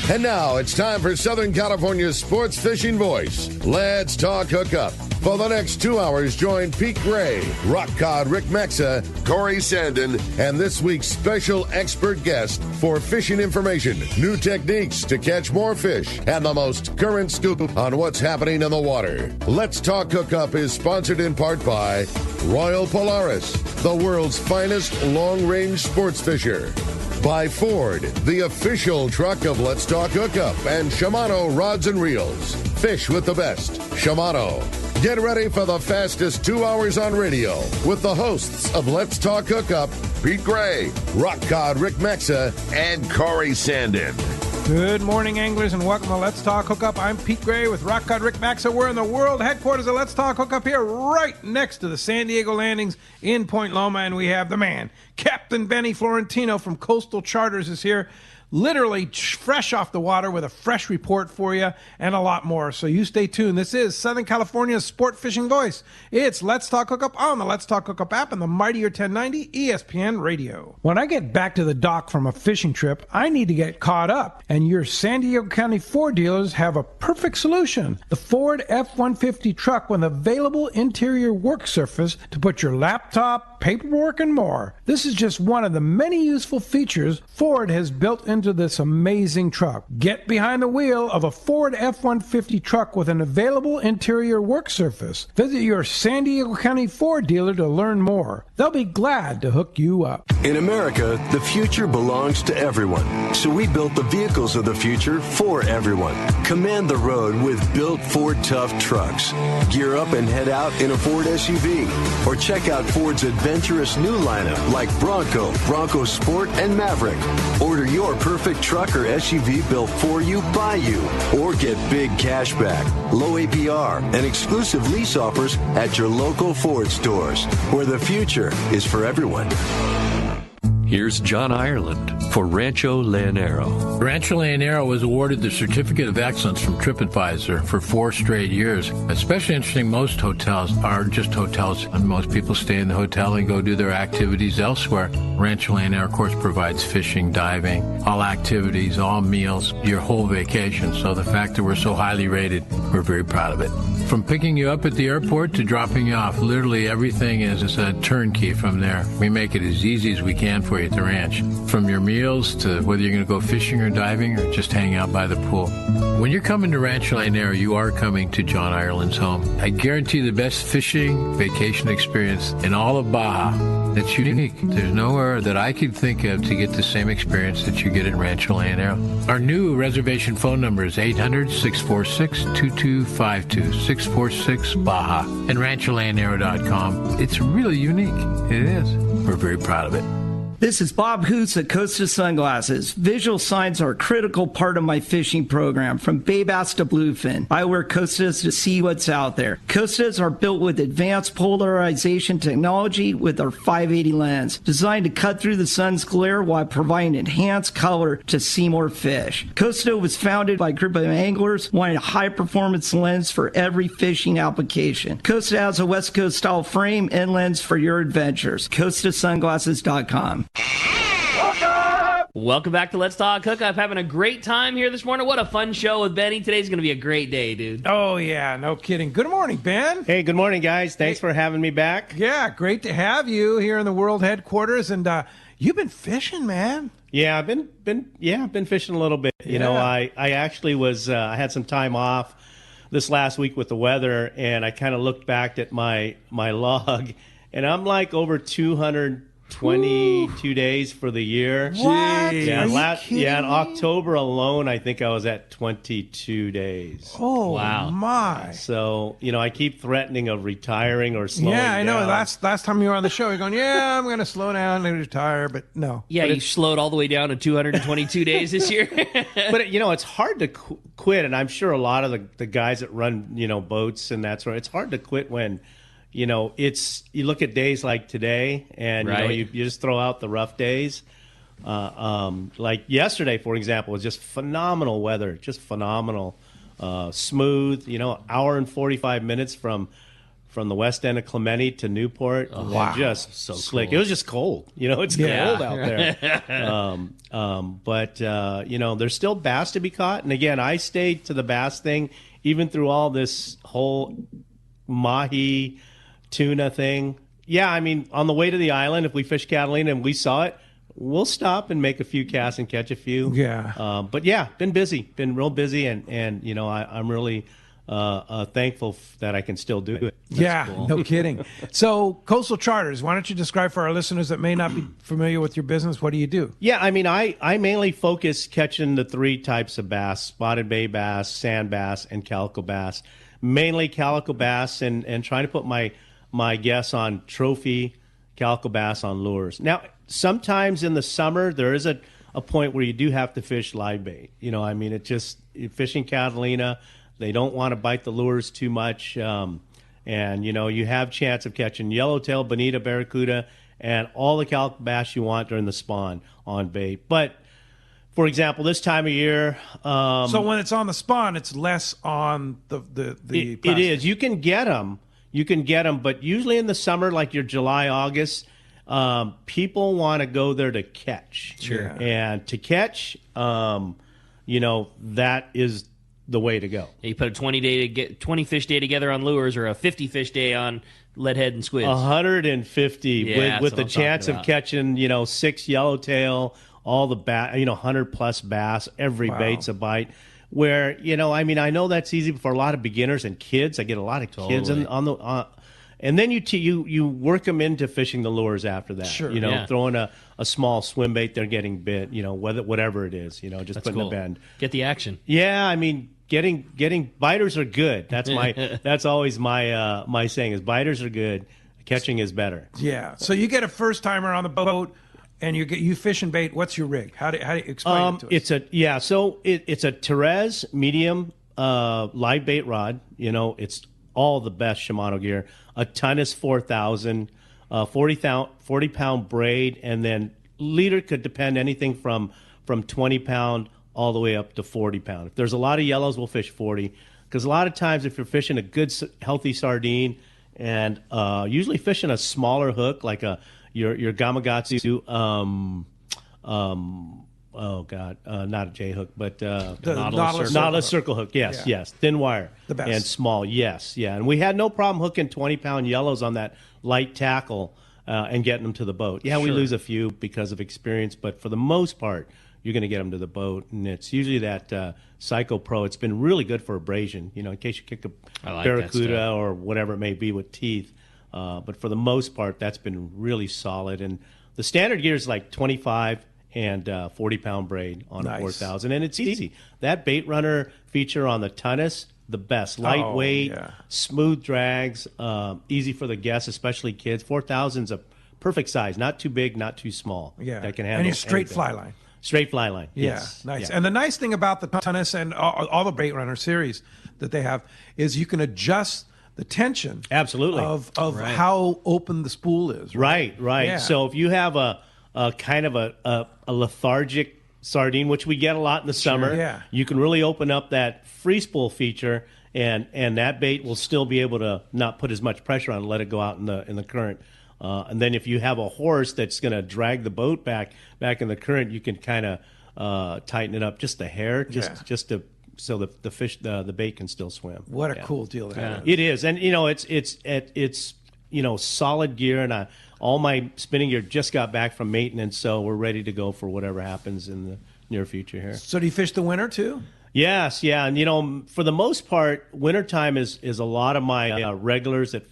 And now it's time for Southern California's sports fishing voice. Let's talk hookup. For the next 2 hours, join Pete Gray, Rock Cod Rick Maxa, Corey Sandin, and this week's special expert guest for fishing information, new techniques to catch more fish, and the most current scoop on what's happening in the water. Let's Talk Hookup is sponsored in part by Royal Polaris, the world's finest long-range sports fisher. By Ford, the official truck of Let's Talk Hookup, and Shimano Rods and Reels. Fish with the best. Shimano. Get ready for the fastest 2 hours on radio with the hosts of Let's Talk Hookup, Pete Gray, Rock Cod Rick Maxa, and Corey Sandin. Good morning, anglers, and welcome to Let's Talk Hookup. I'm Pete Gray with Rock Cod Rick Maxa. We're in the world headquarters of Let's Talk Hookup here right next to the San Diego landings in Point Loma, and we have the man, Captain Benny Florentino from Coastal Charters is here, literally fresh off the water with a fresh report for you and a lot more. So you stay tuned. This is Southern California's sport fishing voice. It's Let's Talk Hookup on the Let's Talk Hookup app and the mightier 1090 ESPN radio. When I get back to the dock from a fishing trip, I need to get caught up, and your San Diego County Ford dealers have a perfect solution. The Ford F-150 truck with available interior work surface to put your laptop, paperwork, and more. This is just one of the many useful features Ford has built into this amazing truck. Get behind the wheel of a Ford F-150 truck with an available interior work surface. Visit your San Diego County Ford dealer to learn more. They'll be glad to hook you up. In America, the future belongs to everyone. So we built the vehicles of the future for everyone. Command the road with built Ford Tough trucks. Gear up and head out in a Ford SUV. Or check out Ford's adventurous new lineup like Bronco, Bronco Sport, and Maverick. Order your perfect truck or SUV built for you, by you. Or get big cash back, low APR, and exclusive lease offers at your local Ford stores, where the future is for everyone. Here's John Ireland for Rancho Leonero. Rancho Leonero was awarded the Certificate of Excellence from TripAdvisor for 4 straight years. Especially interesting, most hotels are just hotels, and most people stay in the hotel and go do their activities elsewhere. Rancho Leonero, of course, provides fishing, diving, all activities, all meals, your whole vacation. So the fact that we're so highly rated, we're very proud of it. From picking you up at the airport to dropping you off, literally everything is a turnkey from there. We make it as easy as we can for you at the ranch. From your meals to whether you're going to go fishing or diving or just hang out by the pool. When you're coming to Rancho Leonero, you are coming to John Ireland's home. I guarantee the best fishing vacation experience in all of Baja. That's unique. There's nowhere that I could think of to get the same experience that you get in Rancho Leonero. Our new reservation phone number is 800-646-2252, 646-BAJA, and rancholeonero.com. It's really unique. It is. We're very proud of it. This is Bob Hoots at Costa Sunglasses. Visual signs are a critical part of my fishing program, from bay bass to bluefin. I wear Costas to see what's out there. Costas are built with advanced polarization technology with our 580 lens, designed to cut through the sun's glare while providing enhanced color to see more fish. Costa was founded by a group of anglers wanting a high-performance lens for every fishing application. Costa has a West Coast style frame and lens for your adventures. CostaSunglasses.com. Welcome back to Let's Talk Hookup. Having a great time here this morning. What a fun show with Benny. Today's going to be a great day, dude. Oh, yeah, no kidding. Good morning, Ben. Hey, good morning, guys. Thanks for having me back. Yeah, great to have you here in the world headquarters. And you've been fishing, man. Yeah, I've been fishing a little bit. You know, I actually was I had some time off this last week with the weather, and I kind of looked back at my log, and I'm like over 222 days for the year. What? Yeah, Are you kidding in me? October alone, I think I was at 22 days. Oh, wow. My. So, you know, I keep threatening of retiring or slowing down. Yeah, I know. Last time you were on the show, you're going, yeah, I'm going to slow down and retire, but no. Yeah, you slowed all the way down to 222 days this year. But, you know, it's hard to quit, and I'm sure a lot of the guys that run, you know, boats and that sort of, it's hard to quit when, you know, you look at days like today, and right. you know, you just throw out the rough days. Like yesterday, for example, was just phenomenal weather, just phenomenal, smooth. You know, hour and 45 minutes from from the west end of Clemente to Newport. wow. Just So slick. cool. It was just cold. It's Yeah. cold out there. But there's still bass to be caught. And again, I stayed to the bass thing even through all this whole mahi, tuna thing. Yeah, I mean, on the way to the island, if we fish Catalina and we saw it, we'll stop and make a few casts and catch a few. Yeah. But yeah, been real busy, and I'm really thankful that I can still do it. Yeah, no kidding. So, Coastal Charters, why don't you describe for our listeners that may not be familiar with your business, what do you do? Yeah, I mean, I mainly focus catching the three types of bass: spotted bay bass, sand bass, and calico bass. Mainly calico bass, and trying to put my guests on trophy calico bass on lures. Now, sometimes in the summer, there is a point where you do have to fish live bait. I mean, fishing Catalina, they don't want to bite the lures too much. And, you have chance of catching yellowtail, bonita, barracuda, and all the calico bass you want during the spawn on bait. But, for example, this time of year... so when it's on the spawn, it's less on the It plastic. is. You can get them. But usually in the summer, like your July, August, people want to go there to catch. Sure. And to catch, that is the way to go. You put a 20 fish day together on lures, or a 50 fish day on leadhead and squids. 150 Yeah, with that's the what I'm chance talking of about. catching, 6 yellowtail, all the 100 plus bass, every Wow. bait's a bite. Where, I know that's easy for a lot of beginners and kids. I get a lot of kids Totally. on the and then you work them into fishing the lures after that. Sure. Yeah. Throwing a small swim bait, they're getting bit, whatever it is, just That's putting cool. a bend. Get the action. Yeah, I mean, getting biters are good. That's that's always my saying is biters are good, catching is better. Yeah. So you get a first timer on the boat, and you fish and bait. What's your rig? How do you explain it to us? It's a Therese medium live bait rod. It's all the best Shimano gear. A Tunnus 4000, 40 pound braid, and then leader could depend anything from 20 pound all the way up to 40 pound. If there's a lot of yellows, we'll fish 40, because a lot of times if you're fishing a good healthy sardine, and usually fishing a smaller hook like your Gamakatsu, not a J hook, but The Nautilus circle hook. Yes, Yeah. yes, thin wire, The best. and small. Yes, yeah, and we had no problem hooking 20-pound yellows on that light tackle and getting them to the boat. Yeah, we Sure. lose a few because of experience, but for the most part, you're going to get them to the boat, and it's usually that Psycho Pro. It's been really good for abrasion, in case you kick a I like that barracuda stuff. or whatever it may be with teeth. But for the most part, that's been really solid. And the standard gear is like 25 and 40-pound braid on Nice. a 4000, and it's easy. That bait runner feature on the Tunnus, the best. Lightweight, yeah. smooth drags, easy for the guests, especially kids. 4000's a perfect size, not too big, not too small. Yeah. That can handle and your straight anything. fly line. Straight fly line. Yeah, Yes. nice. Yeah. And the nice thing about the Tunnus and all the bait runner series that they have is you can adjust the tension Absolutely. of how open the spool is. Right. Yeah. So if you have a kind of a lethargic sardine, which we get a lot in the summer, yeah. you can really open up that free spool feature, and that bait will still be able to not put as much pressure on and let it go out in the current. And then if you have a horse that's going to drag the boat back in the current, you can kind of tighten it up just a hair, just to so the fish the bait can still swim. What a cool deal that is. It is, and it's solid gear, and all my spinning gear just got back from maintenance, so we're ready to go for whatever happens in the near future here. So do you fish the winter too? Yes, yeah, and for the most part, wintertime is a lot of my regulars that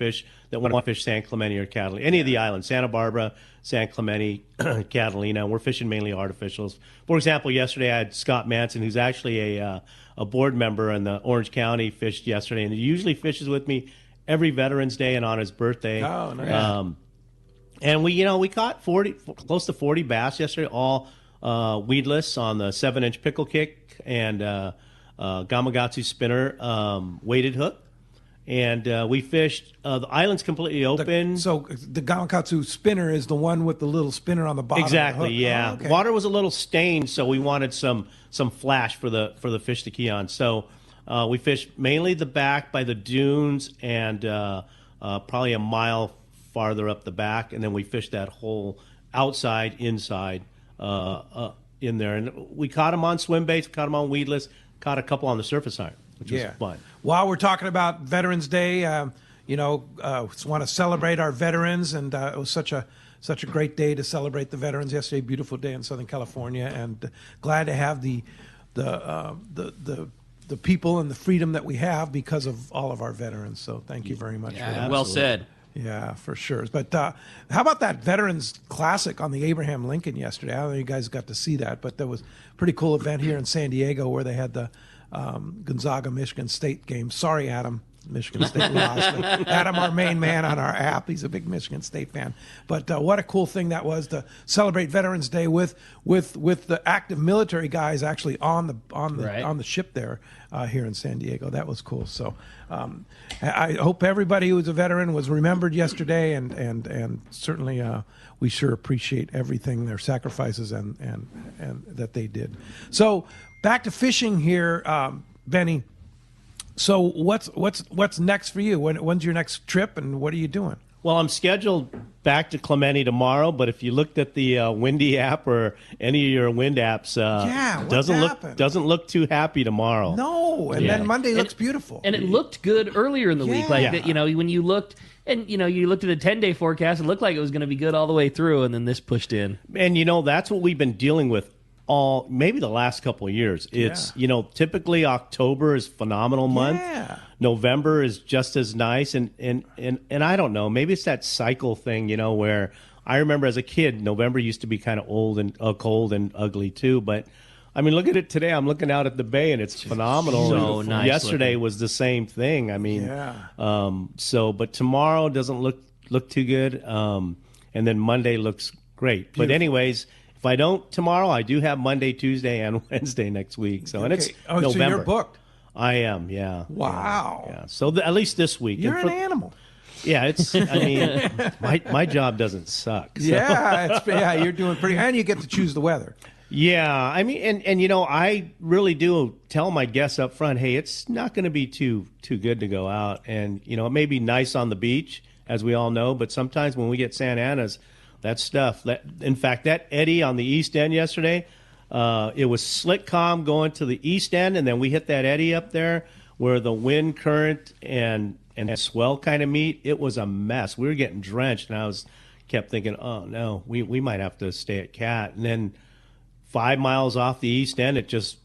want to fish San Clemente or Catalina, any of the islands, Santa Barbara, San Clemente, Catalina. We're fishing mainly artificials. For example, yesterday I had Scott Manson, who's actually a board member in the Orange County, fished yesterday, and he usually fishes with me every Veterans Day and on his birthday. Oh, nice. And we caught close to 40 bass yesterday, all weedless on the 7-inch pickle kick and Gamakatsu spinner weighted hook. And we fished the island's completely open. So the Gamakatsu spinner is the one with the little spinner on the bottom. Exactly, of the hook. yeah. Oh, okay. Water was a little stained, so we wanted some flash for the fish to key on. So we fished mainly the back by the dunes and probably a mile farther up the back, and then we fished that whole outside, inside in there. And we caught them on swim baits, caught them on weedless, caught a couple on the surface iron, which was fun. While we're talking about Veterans Day, want to celebrate our veterans, and it was such a great day to celebrate the veterans yesterday. Beautiful day in Southern California, and glad to have the people and the freedom that we have because of all of our veterans. So thank you very much for that. Well said. Yeah, for sure. But how about that Veterans Classic on the Abraham Lincoln yesterday? I don't know if you guys got to see that, but there was a pretty cool event here in San Diego where they had the Gonzaga-Michigan State game. Sorry, Adam. Michigan State lost. Adam, our main man on our app, he's a big Michigan State fan. But what a cool thing that was to celebrate Veterans Day with the active military guys actually on the ship there here in San Diego. That was cool. So I hope everybody who was a veteran was remembered yesterday, and certainly we sure appreciate everything, their sacrifices and that they did. So back to fishing here, Benny. So what's next for you? When's your next trip, and what are you doing? Well, I'm scheduled back to Clemente tomorrow, but if you looked at the Windy app or any of your wind apps, doesn't look too happy tomorrow. No, and then Monday looks beautiful. And it looked good earlier in the week, when you looked. And, you looked at a 10-day forecast, it looked like it was going to be good all the way through, and then this pushed in. And, that's what we've been dealing with maybe the last couple of years. It's, typically October is a phenomenal month. Yeah. November is just as nice. And I don't know, maybe it's that cycle thing, where I remember as a kid, November used to be kind of old and cold and ugly too. But, I mean, look at it today. I'm looking out at the bay, and it's phenomenal. So nice. Yesterday was the same thing. I mean, but tomorrow doesn't look too good. And then Monday looks great. Beautiful. But anyways, if I don't tomorrow, I do have Monday, Tuesday, and Wednesday next week. So and it's November. So you're booked. I am, yeah. Wow. Yeah. So at least this week. You're an animal. Yeah, it's. I mean, my job doesn't suck. So. Yeah, you're doing pretty, and you get to choose the weather. Yeah, I mean, and I really do tell my guests up front, hey, it's not going to be too good to go out, and it may be nice on the beach, as we all know, but sometimes when we get Santa Ana's, that stuff. In fact, that eddy on the east end yesterday, it was slick calm going to the east end, and then we hit that eddy up there where the wind current and swell kind of meet. It was a mess. We were getting drenched, and I kept thinking, oh no, we might have to stay at Cat. And then 5 miles off the east end, it just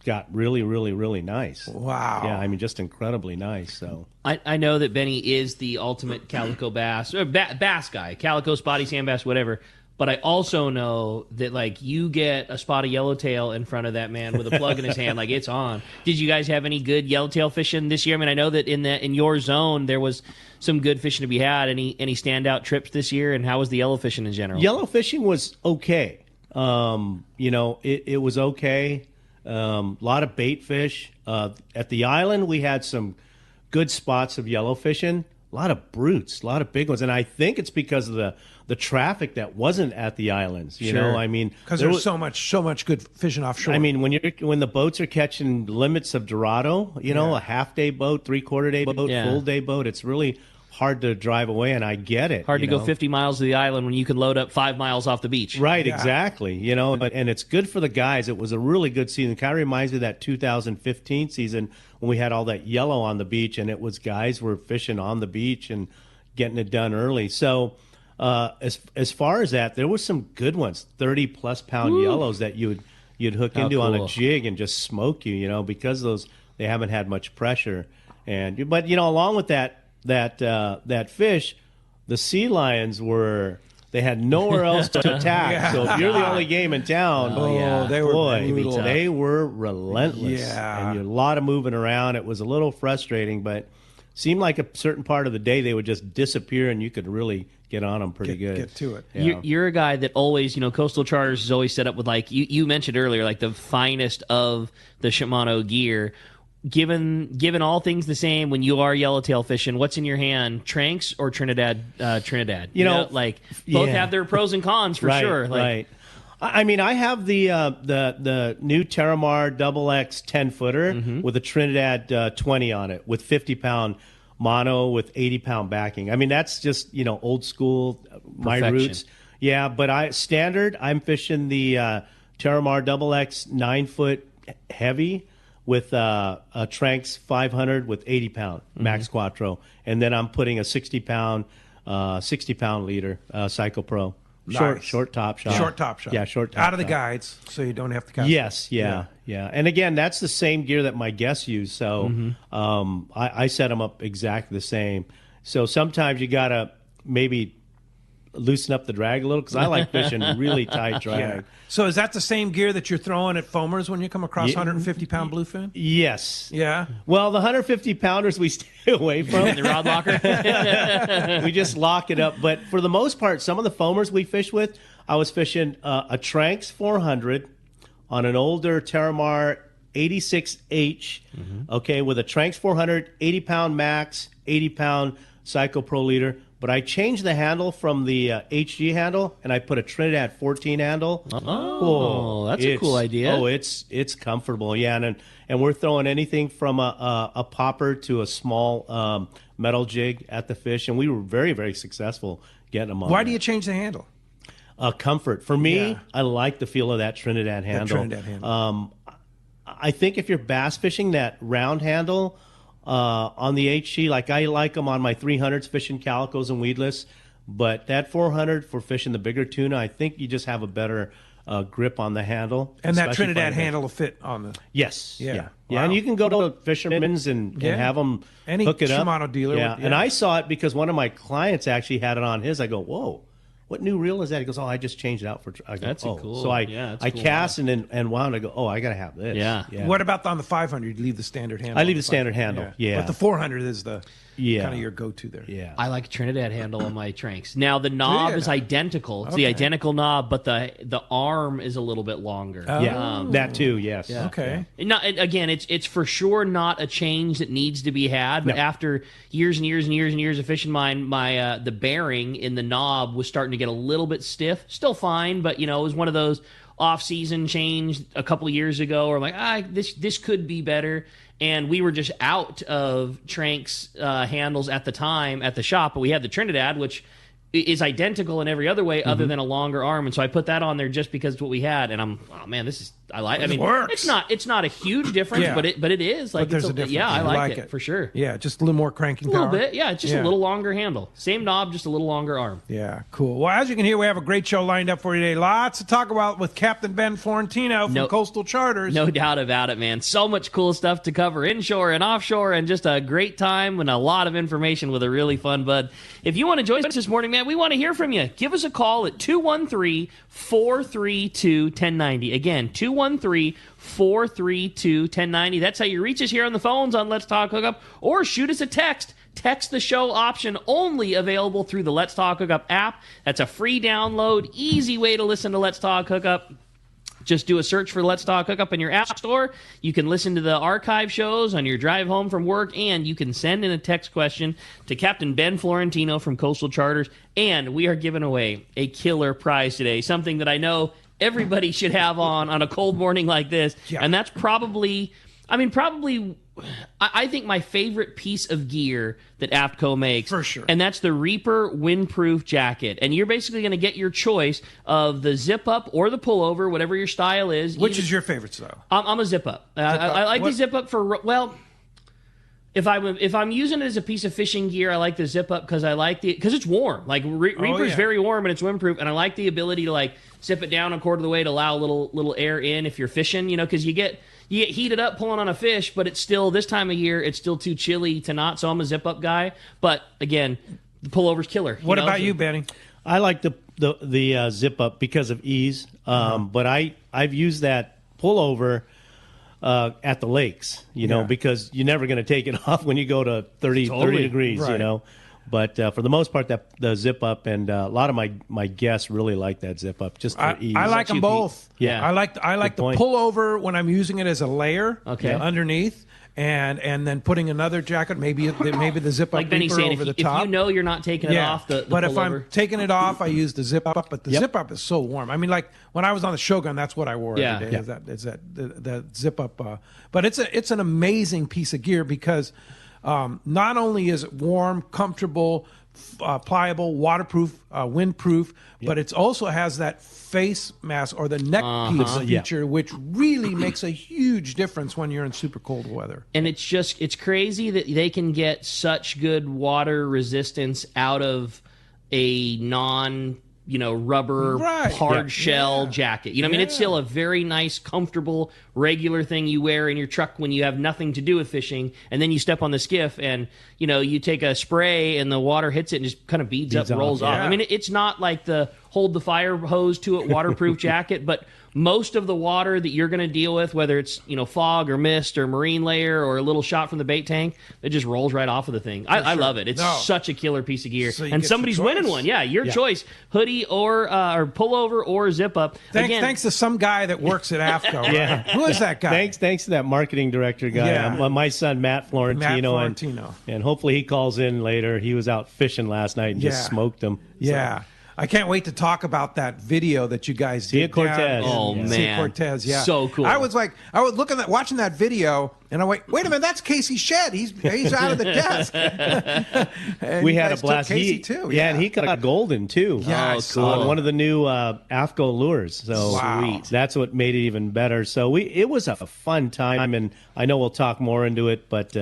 got really, really, really nice. Wow. Yeah, I mean, just incredibly nice. So I know that Benny is the ultimate calico bass, or bass guy, calico, spotty, sand bass, whatever. But I also know that, like, you get a spotty yellowtail in front of that man with a plug in his hand, like it's on. Did you guys have any good yellowtail fishing this year? I mean, I know that in your zone there was some good fishing to be had. Any standout trips this year, and how was the yellow fishing in general? Yellow fishing was okay. It was okay. A lot of bait fish. At the island, we had some good spots of yellow fishing. A lot of brutes, a lot of big ones, and I think it's because of the traffic that wasn't at the islands. You know, I mean, because there's so much good fishing offshore. I mean, when the boats are catching limits of Dorado, a half-day boat, three-quarter-day boat, full-day boat, it's really hard to drive away, and I get it. Hard to go 50 miles to the island when you can load up 5 miles off the beach. Right, exactly. And it's good for the guys. It was a really good season. It kind of reminds me of that 2015 season when we had all that yellow on the beach, and it was guys were fishing on the beach and getting it done early. So as far as that, there was some good ones, 30-plus pound yellows that you'd hook into on a jig and just smoke you, because they haven't had much pressure. But along with that fish, the sea lions they had nowhere else to attack. So if you're the only game in town, they were relentless. Yeah. And a lot of moving around. It was a little frustrating, but seemed like a certain part of the day they would just disappear, and you could really get on them pretty good. Get to it. Yeah. You're a guy that always, Coastal Charters is always set up with, like you mentioned earlier, like the finest of the Shimano gear. Given all things the same, when you are yellowtail fishing, what's in your hand, Tranks or Trinidad? Both have their pros and cons for sure. Right. I mean, I have the new Terramar Double X 10-footer with a Trinidad 20 on it with 50-pound mono with 80-pound backing. I mean, that's just, old school, my Perfection. roots. Yeah, but I'm fishing the Terramar Double X 9-foot heavy with a Tranx 500 with 80-pound Max Quattro. And then I'm putting a 60-pound leader Psycho Pro. Nice. Short top shot. Short top shot. Yeah, short top Out of the shot. guides, so you don't have to cast. Yes, yeah. And again, that's the same gear that my guests use. So I set them up exactly the same. So sometimes you got to maybe loosen up the drag a little because I like fishing really tight drag. Yeah. So is that the same gear that you're throwing at foamers when you come across 150-pound bluefin? Yes. Yeah. Well, the 150-pounders we stay away from. The rod locker. We just lock it up. But for the most part, some of the foamers we fish with, I was fishing a Tranx 400 on an older Terramar 86H, okay, with a Tranx 400, 80-pound max, 80-pound Psycho Pro leader. But I changed the handle from the HG handle, and I put a Trinidad 14 handle. Oh, that's a cool idea. Oh, it's comfortable, yeah. And we're throwing anything from a popper to a small metal jig at the fish, and we were very, very successful getting them on. Why do you change the handle? Comfort. For me, Yeah. I like the feel of that Trinidad handle. I think if you're bass fishing, that round handle on the HG, like I like them on my 300s fishing calicos and weedless, but that 400 for fishing the bigger tuna, I think you just have a better grip on the handle. And that especially Trinidad for the- handle will fit on the... Yes. Yeah. Yeah. Wow. And you can go to fishermen's and have them Any hook it up. Shimano dealer Yeah. would- And yeah. I saw it because one of my clients actually had it on his. I go, whoa. What new reel is that? He goes, I just changed it out for. I go, That's a cool- So that's I cool. cast and wound. I go, I got to have this. Yeah. What about on the 500? You leave the standard handle? I leave on the standard 500. handle, yeah. But the 400 is the Yeah. kind of your go-to there. Yeah. I like a Trinidad handle on my Tranx. Now the knob you? is identical. It's the identical knob, but the arm is a little bit longer. Yeah. That too. Yes. Okay. Again, it's for sure not a change that needs to be had. But No. after years and years and years and years of fishing mine, my the bearing in the knob was starting to get a little bit stiff. Still fine, but it was one of those off-season change a couple of years ago. Where I'm like, this could be better. And we were just out of Tranx handles at the time at the shop, but we had the Trinidad, which is identical in every other way other than a longer arm. And so I put that on there just because it's what we had. And I'm, oh man, I like. I mean, works. it's not a huge difference, Yeah. but it is. Like, But there's it's a difference. Yeah, I You like it for sure. Yeah, just a little more cranking A little power. bit, yeah. It's just a little longer handle. Same knob, just a little longer arm. Yeah, cool. Well, as you can hear, we have a great show lined up for you today. Lots to talk about with Captain Ben Florentino from Coastal Charters. No doubt about it, man. So much cool stuff to cover inshore and offshore, and just a great time and a lot of information with a really fun bud. If you want to join us this morning, man, we want to hear from you. Give us a call at 213-432-1090. Again, 213-432-1090. That's how you reach us here on the phones on Let's Talk Hookup, or shoot us a text. Text the show option only available through the Let's Talk Hookup app. That's a free download, easy way to listen to Let's Talk Hookup. Just do a search for Let's Talk Hookup in your app store. You can listen to the archive shows on your drive home from work, and you can send in a text question to Captain Ben Florentino from Coastal Charters. And we are giving away a killer prize today, something that I know everybody should have on a cold morning like this. Yeah. And that's probably I think my favorite piece of gear that APTCO makes. For sure. And that's the Reaper windproof jacket. And you're basically going to get your choice of the zip up or the pullover, whatever your style is. Which is your favorite style? I'm a zip up. I like the zip up for, well, if I'm using it as a piece of fishing gear, I like the zip up because it's warm. Like Reaper's very warm and it's windproof, and I like the ability to like zip it down a quarter of the way to allow a little air in if you're fishing, because you get heated up pulling on a fish, but it's still, this time of year, it's still too chilly to not. So I'm a zip up guy. But again, the pullover's killer. What about you, Benny? I like the zip up because of ease. But I've used that pullover at the lakes, because you're never going to take it off when you go to 30 degrees, Right. But for the most part, the zip up, and a lot of my guests really like that zip up just for ease. I like them both. Yeah. I like the point. pullover when I'm using it as a layer underneath, and then putting another jacket, maybe the zip up like Benny's Reaper saying, over the if top. you know you're not taking it off, the but if pullover. I'm taking it off, I use the zip up. But the zip up is so warm. I mean, like when I was on the Shogun, that's what I wore every day. Yeah. Is that zip up? But it's an amazing piece of gear because not only is it warm, comfortable, pliable, waterproof, windproof, but it also has that face mask or the neck piece feature, which really makes a huge difference when you're in super cold weather. And it's crazy that they can get such good water resistance out of a rubber hard shell jacket. I mean, it's still a very nice, comfortable, regular thing you wear in your truck when you have nothing to do with fishing, and then you step on the skiff and, you take a spray and the water hits it and just kind of beads up, rolls off. I mean, it's not like the hold the fire hose to it waterproof jacket, but most of the water that you're going to deal with, whether it's fog or mist or marine layer or a little shot from the bait tank, it just rolls right off of the thing. I love it. It's such a killer piece of gear, and somebody's winning one. Yeah, your choice: hoodie or pullover or zip up. Thanks to some guy that works at AFCO. Right? Who is that guy? Thanks to that marketing director guy. Yeah. My son Matt Florentino. And hopefully he calls in later. He was out fishing last night and just smoked them. Yeah. So. I can't wait to talk about that video that you guys did. Cortez. Man. Cortez, So cool. I was watching that video, and I wait a minute, that's Casey Shedd. He's out of the desk. We had a blast. Casey too. Yeah, and he got golden too. Yeah, cool. On one of the new AFCO lures. So sweet. That's what made it even better. So it was a fun time, and I know we'll talk more into it, but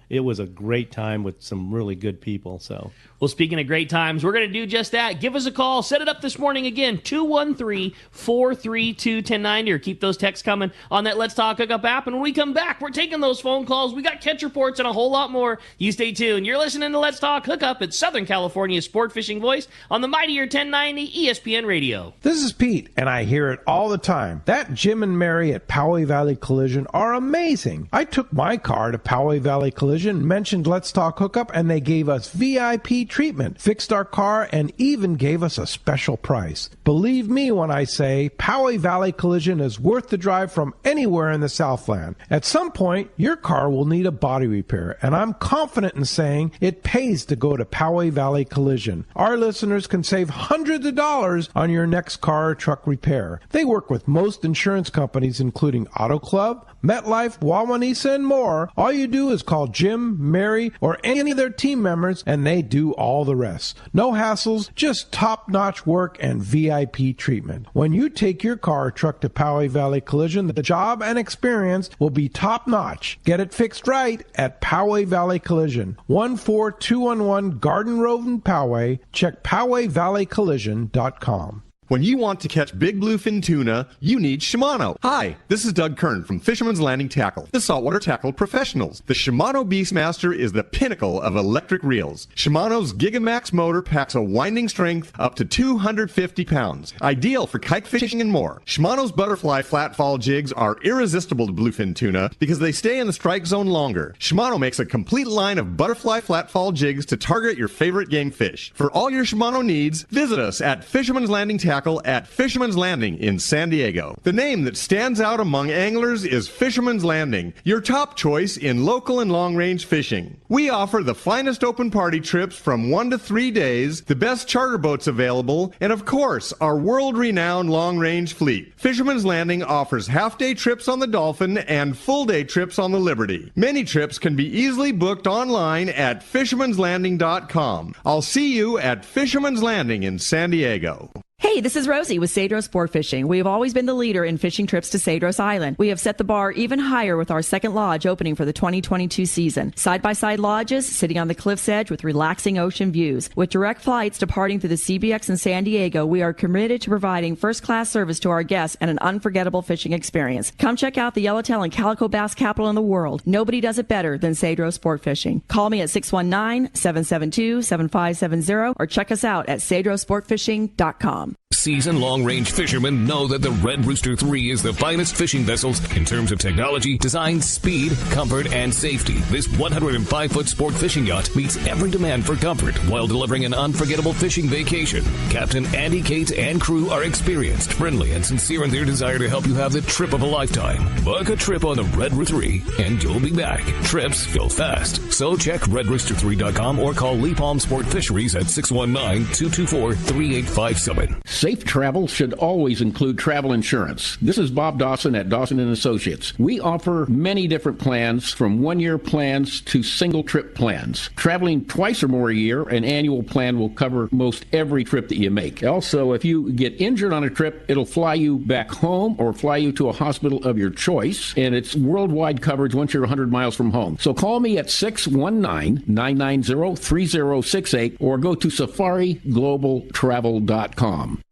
it was a great time with some really good people. So. Well, speaking of great times, we're going to do just that. Give us a call. Set it up this morning again, 213-432-1090, or keep those texts coming on that Let's Talk Hookup app. And when we come back, we're taking those phone calls. We got catch reports and a whole lot more. You stay tuned. You're listening to Let's Talk Hookup at Southern California's sport fishing voice on the mightier 1090 ESPN Radio. This is Pete, and I hear it all the time. That Jim and Mary at Poway Valley Collision are amazing. I took my car to Poway Valley Collision, mentioned Let's Talk Hookup, and they gave us VIP treatment, fixed our car, and even gave us a special price. Believe me when I say Poway Valley Collision is worth the drive from anywhere in the Southland. At some point, your car will need a body repair, and I'm confident in saying it pays to go to Poway Valley Collision. Our listeners can save hundreds of dollars on your next car or truck repair. They work with most insurance companies, including Auto Club, MetLife, Wawanesa, and more. All you do is call Jim, Mary, or any of their team members, and they do all the rest. No hassles, just top-notch work and VIP treatment. When you take your car or truck to Poway Valley Collision, the job and experience will be top-notch. Get it fixed right at Poway Valley Collision, 14211 Garden Road in Poway. Check PowayValleyCollision.com. When you want to catch big bluefin tuna, you need Shimano. Hi, this is Doug Kern from Fisherman's Landing Tackle, the saltwater tackle professionals. The Shimano Beastmaster is the pinnacle of electric reels. Shimano's Gigamax motor packs a winding strength up to 250 pounds, ideal for kite fishing and more. Shimano's butterfly flatfall jigs are irresistible to bluefin tuna because they stay in the strike zone longer. Shimano makes a complete line of butterfly flatfall jigs to target your favorite game fish. For all your Shimano needs, visit us at Fisherman's Landing Tackle at Fisherman's Landing in San Diego. The name that stands out among anglers is Fisherman's Landing, your top choice in local and long-range fishing. We offer the finest open party trips from 1 to 3 days, the best charter boats available, and of course, our world-renowned long-range fleet. Fisherman's Landing offers half-day trips on the Dolphin and full-day trips on the Liberty. Many trips can be easily booked online at fishermanslanding.com. I'll see you at Fisherman's Landing in San Diego. Hey, this is Rosie with Cedros Sport Fishing. We have always been the leader in fishing trips to Cedros Island. We have set the bar even higher with our second lodge opening for the 2022 season. Side-by-side lodges sitting on the cliff's edge with relaxing ocean views. With direct flights departing through the CBX in San Diego, we are committed to providing first-class service to our guests and an unforgettable fishing experience. Come check out the yellowtail and calico bass capital in the world. Nobody does it better than Cedros Sport Fishing. Call me at 619-772-7570 or check us out at cedrosportfishing.com. Seasoned long-range fishermen know that the Red Rooster 3 is the finest fishing vessels in terms of technology, design, speed, comfort, and safety. This 105-foot sport fishing yacht meets every demand for comfort while delivering an unforgettable fishing vacation. Captain Andy Cates and crew are experienced, friendly, and sincere in their desire to help you have the trip of a lifetime. Book a trip on the Red Rooster 3 and you'll be back. Trips go fast. So check redrooster3.com or call Lee Palm Sport Fisheries at 619-224-3857. Safe travel should always include travel insurance. This is Bob Dawson at Dawson & Associates. We offer many different plans, from one-year plans to single-trip plans. Traveling twice or more a year, an annual plan will cover most every trip that you make. Also, if you get injured on a trip, it'll fly you back home or fly you to a hospital of your choice, and it's worldwide coverage once you're 100 miles from home. So call me at 619-990-3068 or go to safariglobaltravel.com.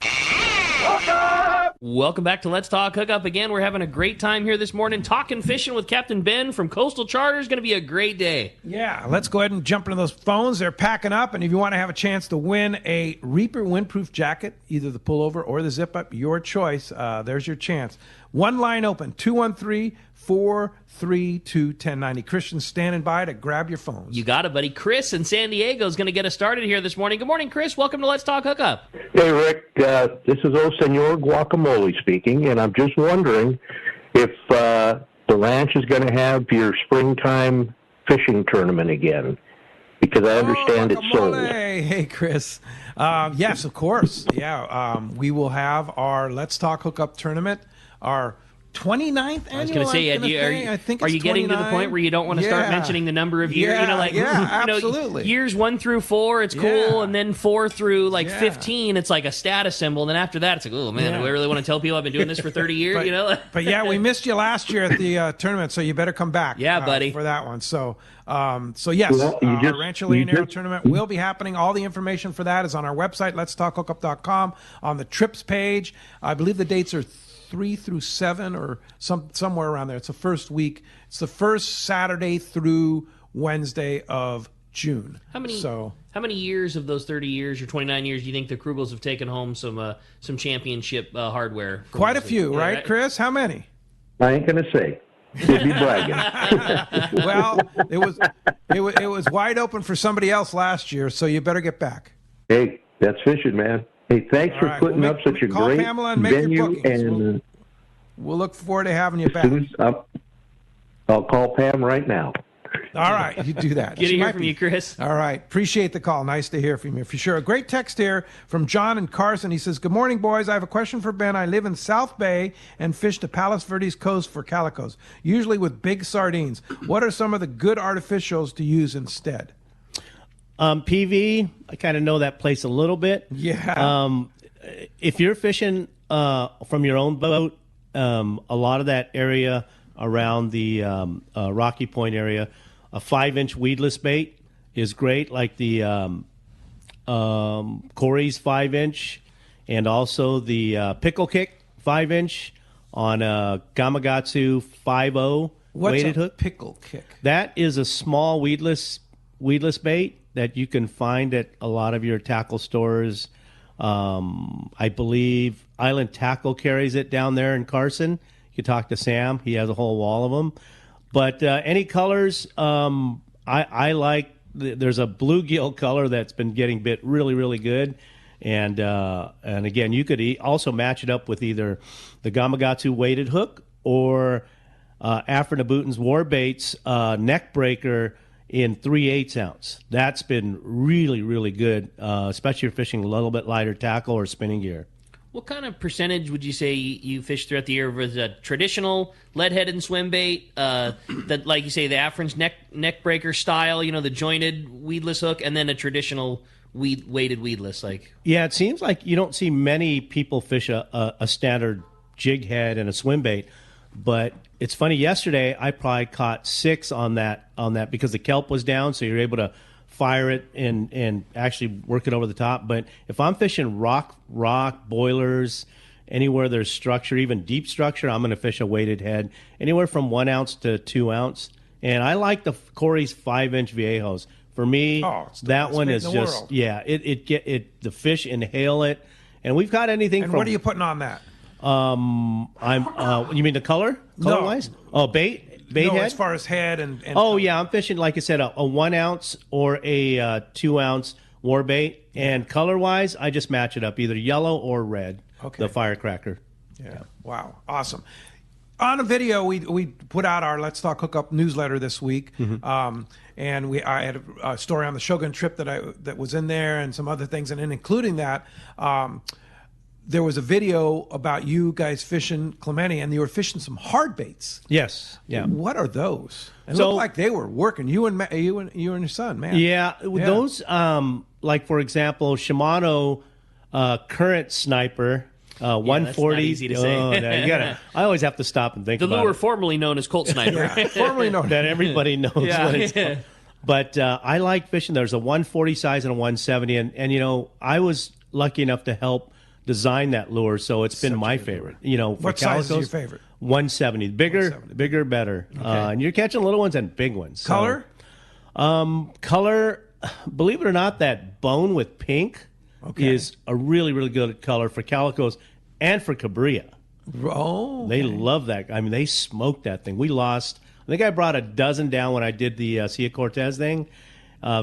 Welcome back to Let's Talk Hookup. Again, we're having a great time here this morning talking fishing with Captain Ben from Coastal Charters. Going to be a great day. Yeah, let's go ahead and jump into those phones. They're packing up, and if you want to have a chance to win a Reaper windproof jacket, either the pullover or the zip-up, your choice, there's your chance. One line open, 213-432-1090. Christian's standing by to grab your phones. You got it, buddy. Chris in San Diego is going to get us started here this morning. Good morning, Chris. Welcome to Let's Talk Hookup. Hey, Rick. This is O Senor Guacamole speaking, and I'm just wondering if the ranch is going to have your springtime fishing tournament again, because I understand it's sold. Hey, Chris. Yes, of course. Yeah, we will have our Let's Talk Hookup tournament, our 29th annual. I was going to say, are you getting to the point where you don't want to start mentioning the number of years? Absolutely. Years 1 through 4, it's cool, and then 4 through 15, it's like a status symbol. And then after that, it's like, oh man, do I really want to tell people I've been doing this for 30 years? But yeah, we missed you last year at the tournament, so you better come back. Yeah, buddy, for that one. So yes, our Rancho Leonero tournament will be happening. All the information for that is on our website, letstalkhookup.com, on the trips page. I believe the dates are 3 through 7 or somewhere around there. It's the first week. It's the first Saturday through Wednesday of June. How many years of those 30 years or 29 years do you think the Krugels have taken home some championship hardware? Quite a few, right, Chris? How many? I ain't going to say. You'd be bragging. Well, it was wide open for somebody else last year, so you better get back. Hey, that's fishing, man. Hey, thanks for putting up such a great venue. And we'll look forward to having you back. I'll call Pam right now. All right, you do that. Good to hear from you, Chris. All right, appreciate the call. Nice to hear from you, for sure. A great text here from John and Carson. He says, good morning, boys. I have a question for Ben. I live in South Bay and fish the Palos Verdes coast for calicos, usually with big sardines. What are some of the good artificials to use instead? PV, I kind of know that place a little bit. Yeah. If you're fishing from your own boat, a lot of that area around the Rocky Point area, a 5-inch weedless bait is great, like the Corey's 5-inch, and also the Pickle Kick 5-inch on a Gamakatsu 5.0 weighted hook. Pickle Kick? That is a small weedless bait that you can find at a lot of your tackle stores. I believe Island Tackle carries it down there in Carson. You can talk to Sam. He has a whole wall of them. But any colors, I like. There's a bluegill color that's been getting bit really, really good. And again, you could also match it up with either the Gamakatsu weighted hook or Afro-Nabootan's War Baits neck breaker in 3/8 ounce. That's been really, really good, especially if you're fishing a little bit lighter tackle or spinning gear. What kind of percentage would you say you fish throughout the year with a traditional lead-headed and swim bait, that, like you say, the Afrin's neck breaker style, the jointed weedless hook, and then a traditional weighted weedless? Yeah, it seems like you don't see many people fish a standard jig head and a swim bait. But it's funny, yesterday I probably caught 6 on that because the kelp was down, so you're able to fire it and actually work it over the top. But if I'm fishing rock boilers, anywhere there's structure, even deep structure, I'm going to fish a weighted head, anywhere from 1 ounce to 2 ounce. And I like the Corey's 5-inch Viejos. For me, that one is just the fish inhale it, and we've got anything. And what are you putting on that? You mean the color wise? Oh, bait head. As far as head and yeah, I'm fishing, like I said, a 1 ounce or a 2 ounce war bait, and color wise, I just match it up either yellow or red. Okay. The firecracker. Yeah. Wow. Awesome. On a video, we put out our Let's Talk Hookup newsletter this week, and I had a story on the Shogun trip that was in there, and some other things, and including that. there was a video about you guys fishing Clemente, and you were fishing some hard baits. Yes. Yeah. What are those? It looked like they were working. You and your son, man. Yeah. Those, like for example, Shimano Current Sniper. 140. That's not easy to say. I always have to stop and think about it. The lure formerly known as Colt Sniper. Formerly known. That everybody knows what it's called. But I like fishing. There's a 140 size and a 170. And I was lucky enough to help design that lure, so it's been my favorite. What size is your favorite? 170. Bigger, better. Okay. And you're catching little ones and big ones. Color? Color, believe it or not, that bone with pink is a really, really good color for calicos and for cabria. Oh, they love that. I mean, they smoked that thing. We lost. I think I brought a dozen down when I did the Cia Cortez thing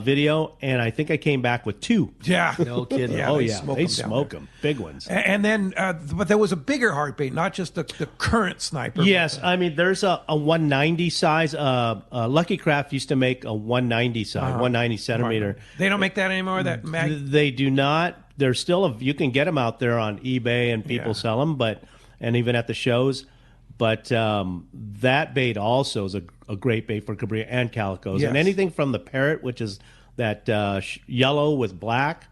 video, and I think I came back with 2. Yeah, no kidding. They smoke them, big ones. And then, but there was a bigger hard bait, not just the current Sniper. Yes, I mean there's a 190 size. Lucky Craft used to make a 190 size, 190 centimeter. Right. They don't make that anymore. They do not. There's still you can get them out there on eBay and people sell them, and even at the shows. But that bait also is a great bait for cabria and calicos. Yes. And anything from the parrot, which is that yellow with black,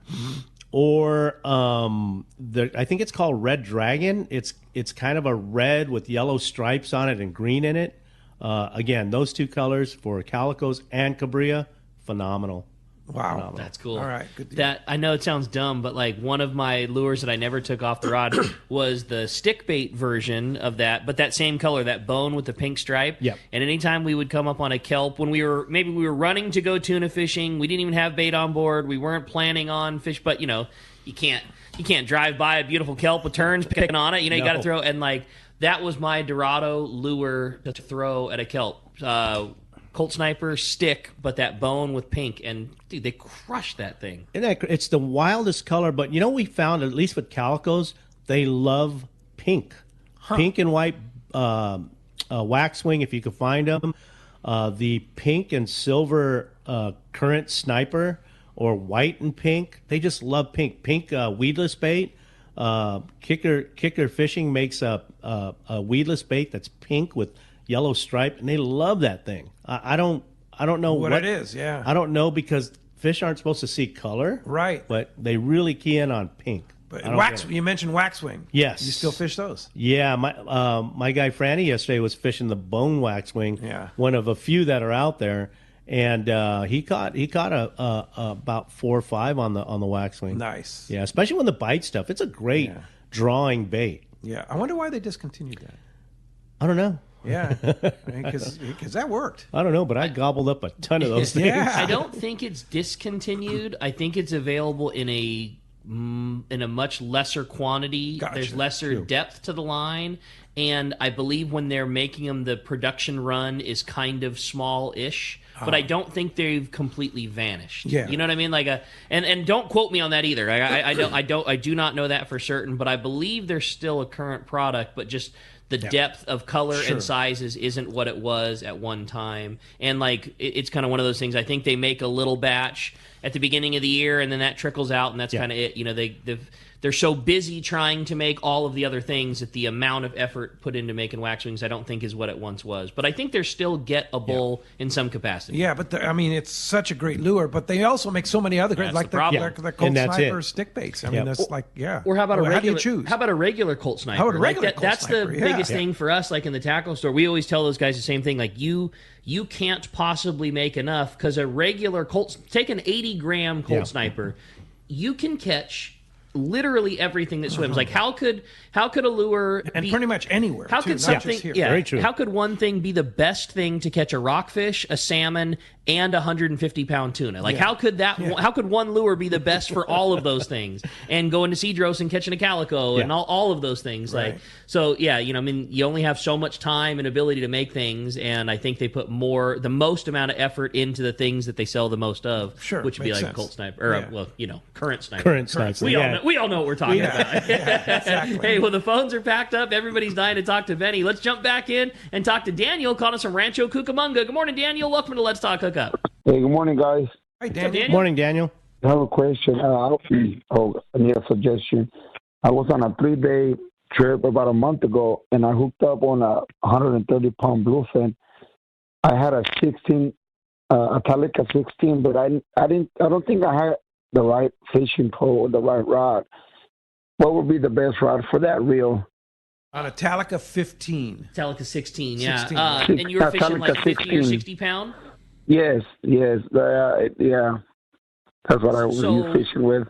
or I think it's called Red Dragon. It's kind of a red with yellow stripes on it and green in it. Again, those 2 colors for calicos and cabria, phenomenal. Wow, phenomenal. That's cool. All right, good deal. That I know it sounds dumb, but like one of my lures that I never took off the rod was the stick bait version of that, but that same color, that bone with the pink stripe. Yep. And anytime we would come up on a kelp, when we were running to go tuna fishing, we didn't even have bait on board. We weren't planning on fish, but you can't drive by a beautiful kelp with turns picking on it. You got to throw, and like that was my Dorado lure to throw at a kelp. Colt Sniper stick, but that bone with pink, and dude, they crushed that thing. It's the wildest color, but we found, at least with calicos, they love pink. Pink and white waxwing, if you can find them. The pink and silver Current Sniper, or white and pink, they just love pink. Pink weedless bait. Kicker Fishing makes a weedless bait that's pink with yellow stripe, and they love that thing. I don't know what it is. Yeah, I don't know, because fish aren't supposed to see color, right? But they really key in on pink. But you mentioned waxwing. Yes, you still fish those? Yeah, my guy Franny yesterday was fishing the bone waxwing. Yeah, one of a few that are out there, and he caught about 4 or 5 on the waxwing. Nice. Yeah, especially when the bite stuff. It's a great drawing bait. Yeah, I wonder why they discontinued that. I don't know. Yeah, because that worked. I don't know, but I gobbled up a ton of those things. Yeah. I don't think it's discontinued. I think it's available in a much lesser quantity. Gotcha. There's lesser depth to the line, and I believe when they're making them, the production run is kind of small-ish. But I don't think they've completely vanished. Yeah. You know what I mean? Like and don't quote me on that either. I do not know that for certain, but I believe there's still a current product, but just the depth of color and sizes isn't what it was at one time. And like it's kind of one of those things. I think they make a little batch at the beginning of the year, and then that trickles out, and that's kind of it. They're so busy trying to make all of the other things that the amount of effort put into making waxwings, I don't think, is what it once was. But I think they're still gettable in some capacity. Yeah, but it's such a great lure. But they also make so many other great, like the Colt Sniper stick baits. I mean, that's Or how about a regular? How do you choose? How about a regular Colt Sniper? How about a regular Colt That's Sniper? the biggest thing for us. Like in the tackle store, we always tell those guys the same thing. Like you can't possibly make enough, because a regular Colt, take an 80-gram Colt Sniper, you can catch literally everything that swims. Like how could a lure and pretty much anywhere? How could something? Very true. How could one thing be the best thing to catch a rockfish, a salmon, and 150-pound tuna? Like how could that? How could one lure be the best for all of those things? And going to Cedros and catching a calico and all of those things. Right. Like so, you only have so much time and ability to make things, and I think they put the most amount of effort into the things that they sell the most of. Sure, which would be like sense. a Colt Sniper, or current Sniper. Current Sniper. We all know what we're talking about. Exactly. Hey, well, the phones are packed up. Everybody's dying to talk to Benny. Let's jump back in and talk to Daniel, calling us from Rancho Cucamonga. Good morning, Daniel. Welcome to Let's Talk Hookup. Hey, good morning, guys. Hi, Daniel. Morning, Daniel. I have a question. I need a suggestion. I was on a 3-day trip about a month ago, and I hooked up on a 130-pound bluefin. I had a 16, a Calica 16, but I don't think I had the right fishing pole or the right rod. What would be the best rod for that reel? On a Talica 15. Talica 16, yeah. 16. And you were fishing like 50 or 60 pound? Yes. Yeah. That's what I was fishing with.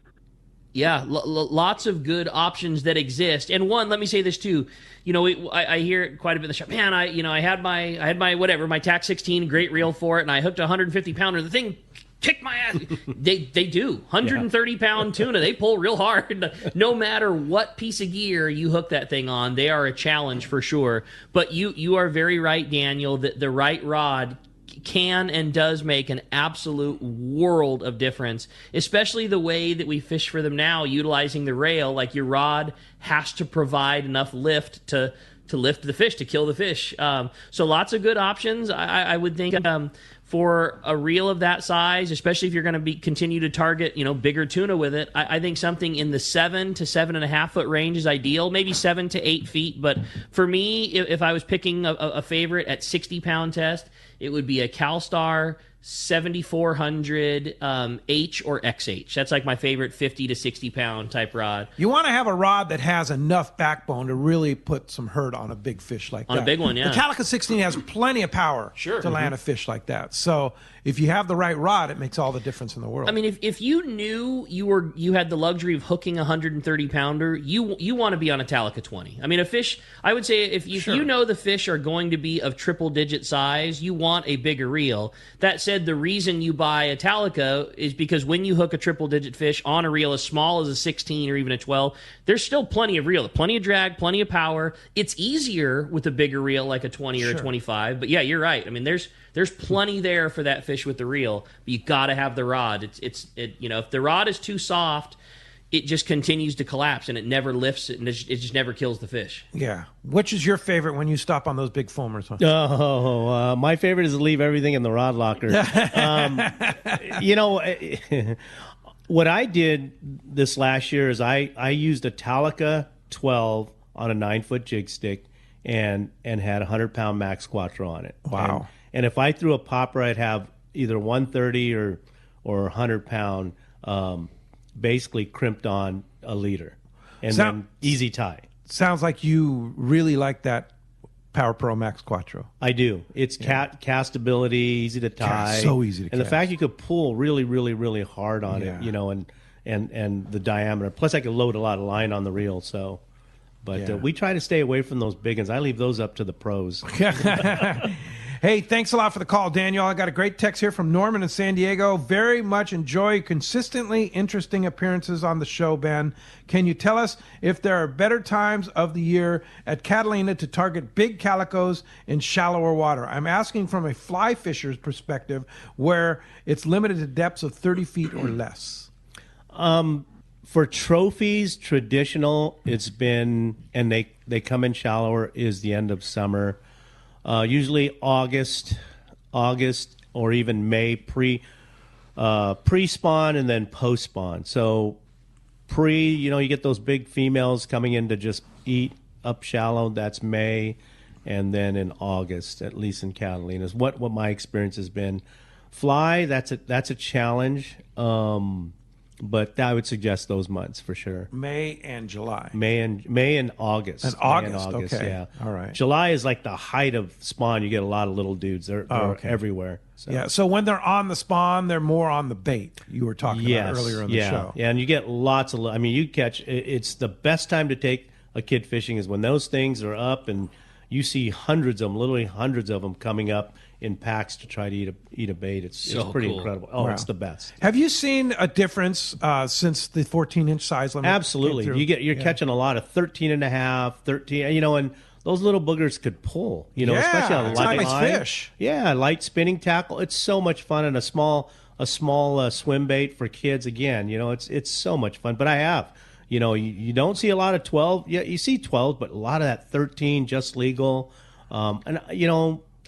Yeah, lots of good options that exist. And one, let me say this too. I hear it quite a bit in the shop. Man, I had my whatever, my TAC 16, great reel for it, and I hooked a 150 pounder. The thing kicked my ass. They do 130 pound tuna. They pull real hard. No matter what piece of gear you hook that thing on, they are a challenge for sure. But you are very right, Daniel, that the right rod can and does make an absolute world of difference, especially the way that we fish for them now, utilizing the rail. Like, your rod has to provide enough lift to lift the fish, to kill the fish. So lots of good options. I would think for a reel of that size, especially if you're going to continue to target bigger tuna with it, I think something in the 7 to 7.5 foot range is ideal. Maybe 7 to 8 feet. But for me, if I was picking a favorite at 60 pound test, it would be a CalStar 7400 H or XH. That's like my favorite 50 to 60 pound type rod. You want to have a rod that has enough backbone to really put some hurt on a big fish like that. On a big one, yeah. The Calica 16 has plenty of power to land a fish like that. So if you have the right rod, it makes all the difference in the world. I mean, if you knew you had the luxury of hooking a 130 pounder, you want to be on a Talica 20. I mean, a fish, I would say if you know the fish are going to be of triple digit size, you want a bigger reel. That said, the reason you buy a Talica is because when you hook a triple digit fish on a reel as small as a 16 or even a 12, there's still plenty of reel, plenty of drag, plenty of power. It's easier with a bigger reel like a 20 or a 25. But yeah, you're right. I mean, there's plenty there for that fish with the reel, but you got to have the rod. If the rod is too soft, it just continues to collapse and it never lifts it, and it just never kills the fish. Yeah. Which is your favorite when you stop on those big foamers? Huh? Oh, my favorite is to leave everything in the rod locker. What I did this last year is I used a Talica 12 on a 9-foot jig stick and had a 100-pound Max Quattro on it. Wow. And if I threw a popper, I'd have either 130 or 100-pound basically crimped on a leader, and then easy tie. Sounds like you really like that Power Pro Max Quattro. I do. It's castability, easy to tie, so easy to and cast. The fact you could pull really, really, really hard on it, and the diameter. Plus, I could load a lot of line on the reel. So, but we try to stay away from those big ones. I leave those up to the pros. Hey, thanks a lot for the call, Daniel. I got a great text here from Norman in San Diego. Very much enjoy consistently interesting appearances on the show, Ben. Can you tell us if there are better times of the year at Catalina to target big calicos in shallower water? I'm asking from a fly fisher's perspective where it's limited to depths of 30 feet or less. For trophies, traditional, it's been, and they come in shallower, is the end of summer. Usually August or even May, pre-spawn and then post-spawn. So you get those big females coming in to just eat up shallow. That's May, and then in August, at least in Catalina, is what my experience has been. Fly, that's a challenge. But I would suggest those months for sure. May and July. May and August. And August, okay. Yeah. All right. July is like the height of spawn. You get a lot of little dudes. They're everywhere. So. Yeah. So when they're on the spawn, they're more on the bait. You were talking about earlier in the show. Yeah, and you get lots of. I mean, you catch. It's the best time to take a kid fishing is when those things are up and you see hundreds of them, literally hundreds of them coming up in packs to try to eat a bait. It's pretty cool. Incredible. Oh, wow. It's the best. Have you seen a difference since the 14-inch size limit? Absolutely. You're catching a lot of 13 and a half, 13, and those little boogers could pull, especially on light line. Fish. Yeah, light spinning tackle. It's so much fun, and a small swim bait for kids. Again, it's so much fun. But I have, you don't see a lot of 12. Yeah, you see 12, but a lot of that 13 just legal.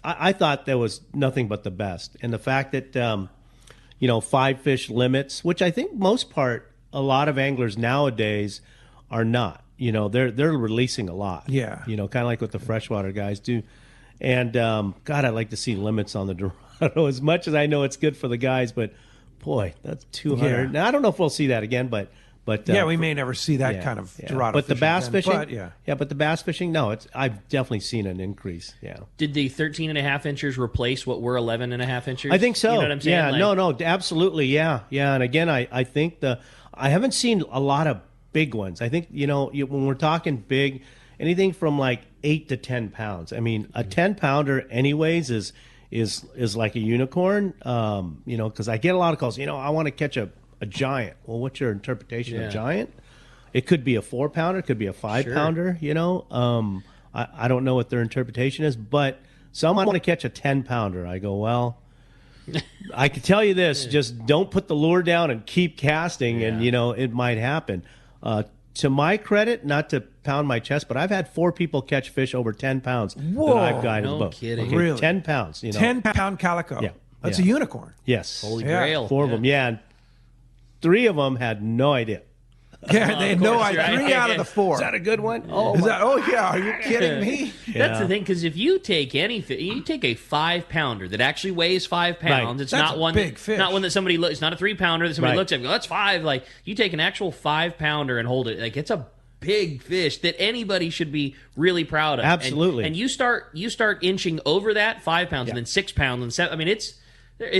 I thought there was nothing but the best. And the fact that, 5 fish limits, which I think most part, a lot of anglers nowadays are not. They're releasing a lot. Yeah. Kind of like what the freshwater guys do. And God, I'd like to see limits on the Dorado. As much as I know it's good for the guys, but boy, that's 200. Yeah. Now I don't know if we'll see that again, but we may never see that kind of Dorado. But the bass fishing, yeah, but the bass fishing, no, I've definitely seen an increase. Yeah. Did the 13.5 inchers replace what were 11.5 inches? I think so. You know what I'm saying? Yeah. No, absolutely. Yeah. And again, I think I haven't seen a lot of big ones. I think when we're talking big, anything from like 8 to 10 pounds. I mean, a 10-pounder, anyways, is like a unicorn. Because I get a lot of calls. I want to catch a giant. Well, what's your interpretation of giant? It could be a 4-pounder, it could be a 5-pounder. I don't know what their interpretation is, but some want to catch a 10-pounder. I go, well, I can tell you this: just don't put the lure down and keep casting, and it might happen. To my credit, not to pound my chest, but I've had 4 people catch fish over 10 pounds Whoa, that I've guided no the boat. kidding. Okay, Really? 10 pounds. 10-pound calico. Yeah. That's a unicorn. Yes. Holy grail. 4 of them. Yeah. And 3 of them had no idea. Yeah, they had no idea. 3 out of the 4. Is that a good one? Oh yeah. Are you kidding me? That's the thing, because if you take you take a 5-pounder that actually weighs 5 pounds. Right. It's That's not a one big fish. Not one that somebody looks. It's not a 3-pounder that somebody Right. looks at and goes, that's 5. Like, you take an actual 5-pounder and hold it. Like, it's a big fish that anybody should be really proud of. Absolutely. And you start inching over that 5 pounds and then 6 pounds and 7. I mean, it's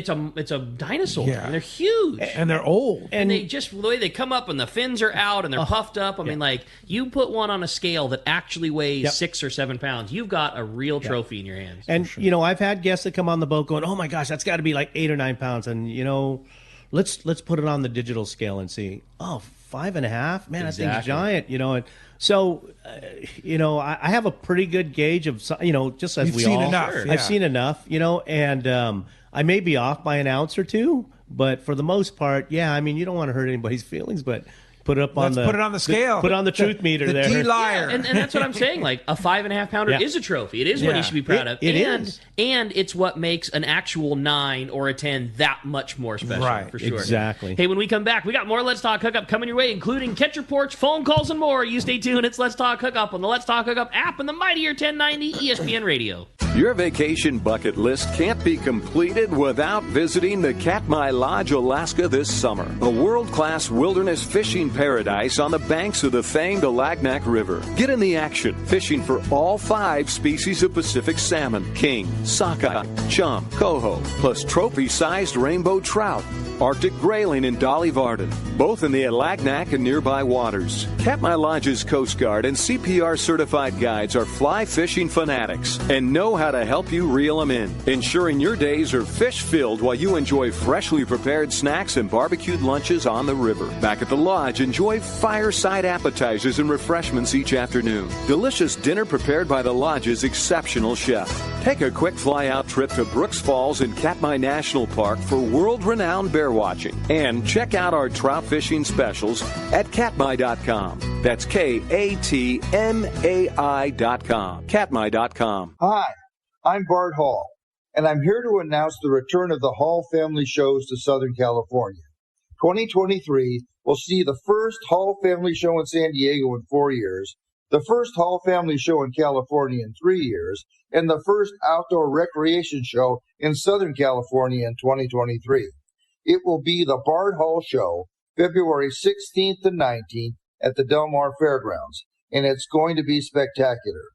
a dinosaur. Yeah. And they're huge. And they're old. And they just, the way they come up and the fins are out and they're puffed up. I mean, like, you put one on a scale that actually weighs 6 or 7 pounds, you've got a real trophy in your hands. And, I've had guests that come on the boat going, oh my gosh, that's got to be like 8 or 9 pounds. And, let's put it on the digital scale and see, 5.5? Man, that thing's giant, And so, I have a pretty good gauge of, just as You've we seen all. enough, yeah. I've seen enough, and I may be off by an ounce or two, but for the most part, yeah, I mean, you don't want to hurt anybody's feelings, but put it up Let's put it on the scale. Put on the truth meter the there. D-liar. And that's what I'm saying. Like, a 5.5-pounder is a trophy. It is what you should be proud of. It is. And it's what makes an actual 9 or a 10 that much more special, Right. for sure. Exactly. Hey, when we come back, we got more Let's Talk Hookup coming your way, including catch reports, phone calls, and more. You stay tuned. It's Let's Talk Hookup on the Let's Talk Hookup app and the mightier 1090 ESPN Radio. Your vacation bucket list can't be completed without visiting the Katmai Lodge, Alaska this summer. A world-class wilderness fishing paradise on the banks of the famed Alagnak River. Get in the action, fishing for all 5 species of Pacific salmon, king, sockeye, chum, coho, plus trophy-sized rainbow trout, Arctic grayling and Dolly Varden, both in the Alagnak and nearby waters. Katmai Lodge's Coast Guard and CPR certified guides are fly fishing fanatics and know how to help you reel them in, ensuring your days are fish-filled while you enjoy freshly prepared snacks and barbecued lunches on the river. Back at the lodge, enjoy fireside appetizers and refreshments each afternoon. Delicious dinner prepared by the lodge's exceptional chef. Take a quick fly-out trip to Brooks Falls in Katmai National Park for world-renowned bear watching. And check out our trout fishing specials at katmai.com. That's KATMAI.com. Katmai.com. Hi, I'm Bart Hall, and I'm here to announce the return of the Hall Family Shows to Southern California. 2023 will see the first Hall Family Show in San Diego in 4 years, the first Hall Family Show in California in 3 years, and the first outdoor recreation show in Southern California in 2023. It will be the Bart Hall Show, February 16th to 19th at the Del Mar Fairgrounds, and it's going to be spectacular.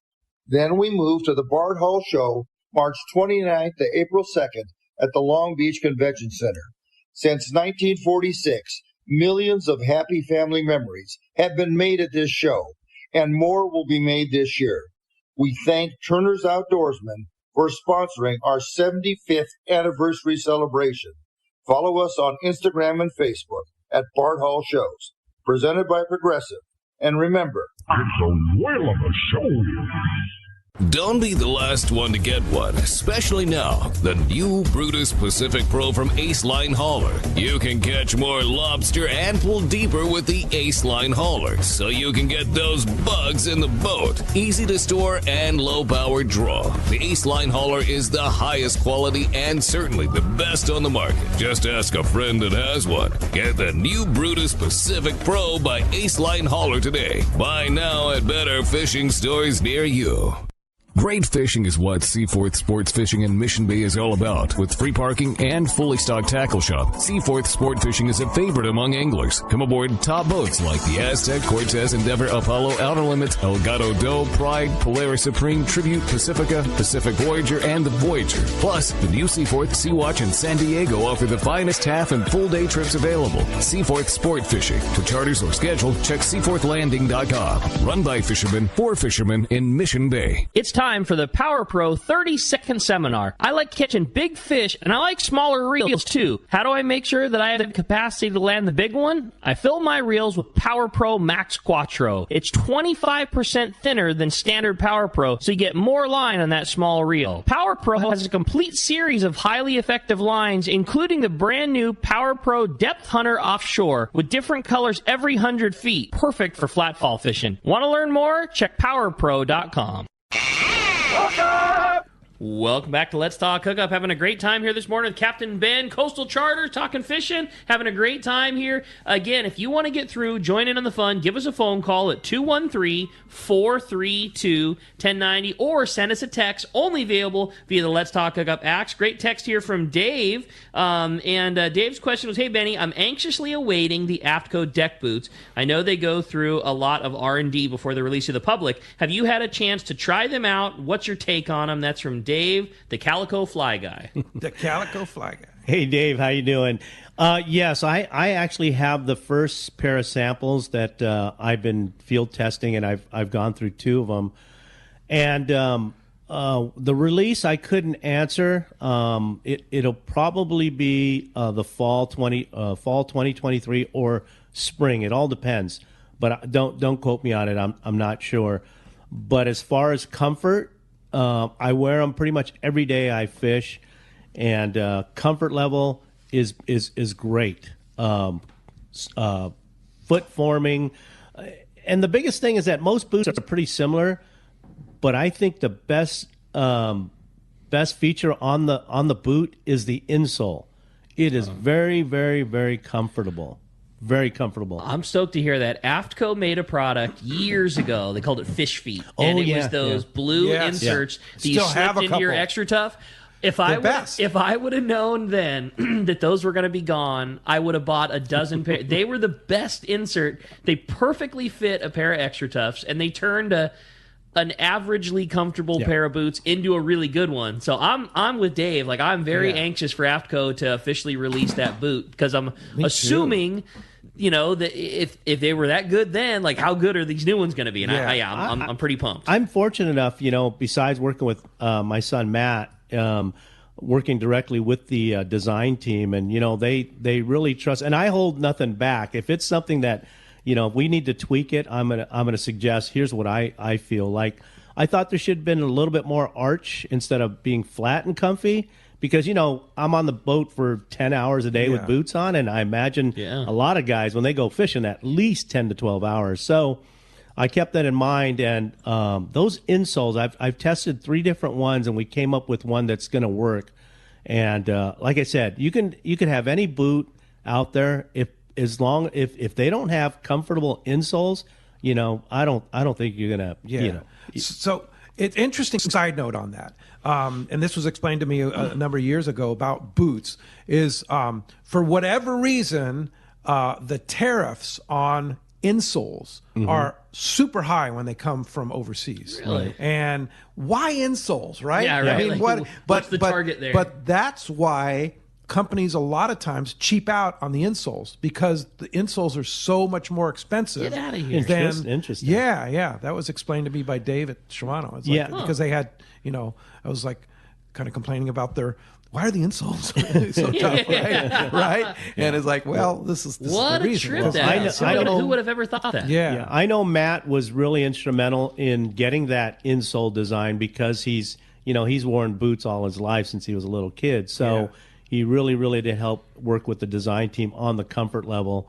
Then we move to the Bart Hall Show, March 29th to April 2nd at the Long Beach Convention Center. Since 1946, millions of happy family memories have been made at this show, and more will be made this year. We thank Turner's Outdoorsman for sponsoring our 75th anniversary celebration. Follow us on Instagram and Facebook at Bart Hall Shows, presented by Progressive. And remember, it's a whale of a show. Don't be the last one to get one, especially now. The new Brutus Pacific Pro from Ace Line Hauler. You can catch more lobster and pull deeper with the Ace Line Hauler, so you can get those bugs in the boat. Easy to store and low power draw. The Ace Line Hauler is the highest quality and certainly the best on the market. Just ask a friend that has one. Get the new Brutus Pacific Pro by Ace Line Hauler today. Buy now at better fishing stores near you. Great fishing is what Seaforth Sports Fishing in Mission Bay is all about. With free parking and fully stocked tackle shop, Seaforth Sport Fishing is a favorite among anglers. Come aboard top boats like the Aztec, Cortez, Endeavor, Apollo, Outer Limits, Elgato Doe, Pride, Polaris Supreme, Tribute, Pacifica, Pacific Voyager, and the Voyager. Plus, the new Seaforth, Sea-Watch, and San Diego offer the finest half and full day trips available. Seaforth Sport Fishing. For charters or schedule, check seaforthlanding.com. Run by fishermen for fishermen in Mission Bay. It's time for the Power Pro 30-second seminar. I like catching big fish, and I like smaller reels, too. How do I make sure that I have the capacity to land the big one? I fill my reels with Power Pro Max Quattro. It's 25% thinner than standard Power Pro, so you get more line on that small reel. Power Pro has a complete series of highly effective lines, including the brand new Power Pro Depth Hunter Offshore, with different colors every 100 feet. Perfect for flatfall fishing. Want to learn more? Check powerpro.com. Welcome back to Let's Talk Hookup. Having a great time here this morning with Captain Ben, Coastal Charters, talking fishing. Having a great time here. Again, if you want to get through, join in on the fun, give us a phone call at 213-432-1090 or send us a text, only available via the Let's Talk Hookup apps. Great text here from Dave. Dave's question was, hey, Benny, I'm anxiously awaiting the Aftco deck boots. I know they go through a lot of R&D before they're released to the public. Have you had a chance to try them out? What's your take on them? That's from Dave, the Calico Fly Guy. The Calico Fly Guy. Hey, Dave, how you doing? Yes, I actually have the first pair of samples that I've been field testing, and I've gone through two of them. And the release I couldn't answer. It'll probably be the fall 2023 or spring. It all depends, but don't quote me on it. I'm not sure. But as far as comfort, I wear them pretty much every day I fish, and comfort level is great. Foot forming, and the biggest thing is that most boots are pretty similar, but I think the best feature on the boot is the insole. It is very, very, very comfortable. Very comfortable. I'm stoked to hear that. Aftco made a product years ago. They called it Fish Feet. And it was those blue inserts that you slipped into your Extra Tough. If I would have known then that those were going to be gone, I would have bought a dozen pair. They were the best insert. They perfectly fit a pair of Extra Toughs, and they turned an averagely comfortable pair of boots into a really good one. So I'm with Dave. Like, I'm very anxious for Aftco to officially release that boot, because I'm assuming, you know, that if they were that good then, like, how good are these new ones going to be? And I'm pretty pumped. I'm fortunate enough, you know, besides working with my son Matt, working directly with the design team, and, you know, they really trust, and I hold nothing back. If it's something that, you know, if we need to tweak it, I'm gonna suggest, here's what I feel like. I thought there should have been a little bit more arch instead of being flat and comfy, because, you know, I'm on the boat for 10 hours a day with boots on, and I imagine a lot of guys, when they go fishing, at least 10 to 12 hours. So I kept that in mind, and those insoles, I've tested 3 different ones, and we came up with one that's going to work. And like I said, you can have any boot out there if they don't have comfortable insoles. You know, I don't think you're gonna. You know. So it's interesting side note on that, and this was explained to me a number of years ago about boots. Is for whatever reason, the tariffs on insoles are super high when they come from overseas. Really? And why insoles, right? Yeah, right. I mean, what's the target there? But that's why companies a lot of times cheap out on the insoles, because the insoles are so much more expensive. Get out of here. Interesting. Yeah. That was explained to me by Dave at Shimano. It's like, because they had, you know, I was like kind of complaining about their why are the insoles so tough, right? Right? And it's like, well, this is what the a reason. trip that is. Who would have ever thought that? Yeah. I know Matt was really instrumental in getting that insole design because he's worn boots all his life since he was a little kid. So he really did help work with the design team on the comfort level.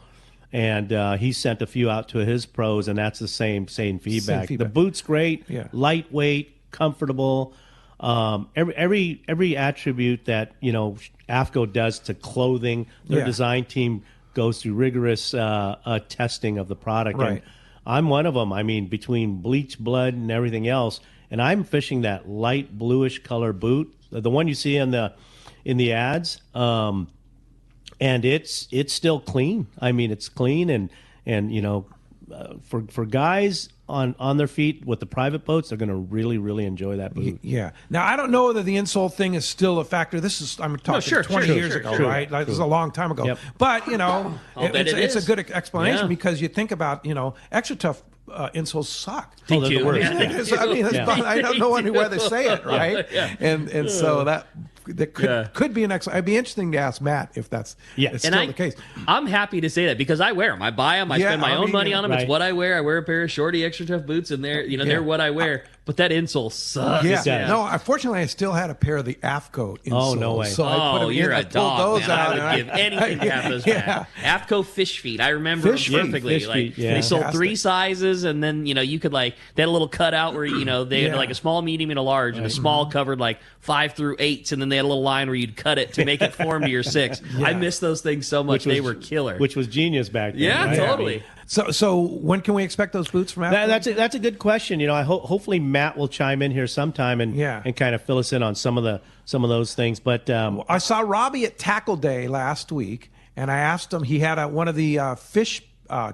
And he sent a few out to his pros, and that's the same feedback. The boot's great, lightweight, comfortable. Every attribute that AFCO does to clothing, their design team goes through rigorous testing of the product. Right. And I'm one of them. I mean, between bleach, blood, and everything else, and I'm fishing that light bluish color boot, the one you see in the ads. And it's still clean. I mean, it's clean, and for guys on their feet with the private boats, they're going to really enjoy that boot. Yeah. Now, I don't know whether the insole thing is still a factor. I'm talking 20 years ago, right? Like, this is a long time ago. Yep. But it's a good explanation Yeah. because you think about extra tough insoles suck. Oh, they're the worst. I mean, I don't know why they say it, right? And so that could be an excellent. It'd be interesting to ask Matt if that's still the case. I'm happy to say that because I wear them. I buy them. I spend my own money on them. Right. It's what I wear. I wear a pair of shorty extra tough boots, and they're what I wear. But that insole sucks. Yeah. No, unfortunately, I still had a pair of the AFCO insoles. Oh, no way. So I put them you're in. a dog, those man. out. I would give anything to have those back. AFCO fish feet. I remember Fish them feet. perfectly. Fish feet, yeah. They sold Fantastic. 3 sizes, and then you could they had a little cutout where they had like a small, medium, and a large, and a small covered 5 through 8s, and then they had a little line where you'd cut it to make it form to your 6. I miss those things so much. They were killer. Which was genius back then. Yeah, right? totally. So when can we expect those boots from AFCO? That's a good question. I hopefully Matt will chime in here sometime and kind of fill us in on some of those things. But I saw Robbie at Tackle Day last week, and I asked him. He had one of the fish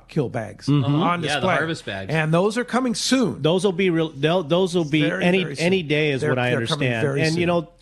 kill bags on display. Yeah, the harvest bags, and those are coming soon. Those will be real. Those will be very, any very soon. any day, is what I They're coming understand. very And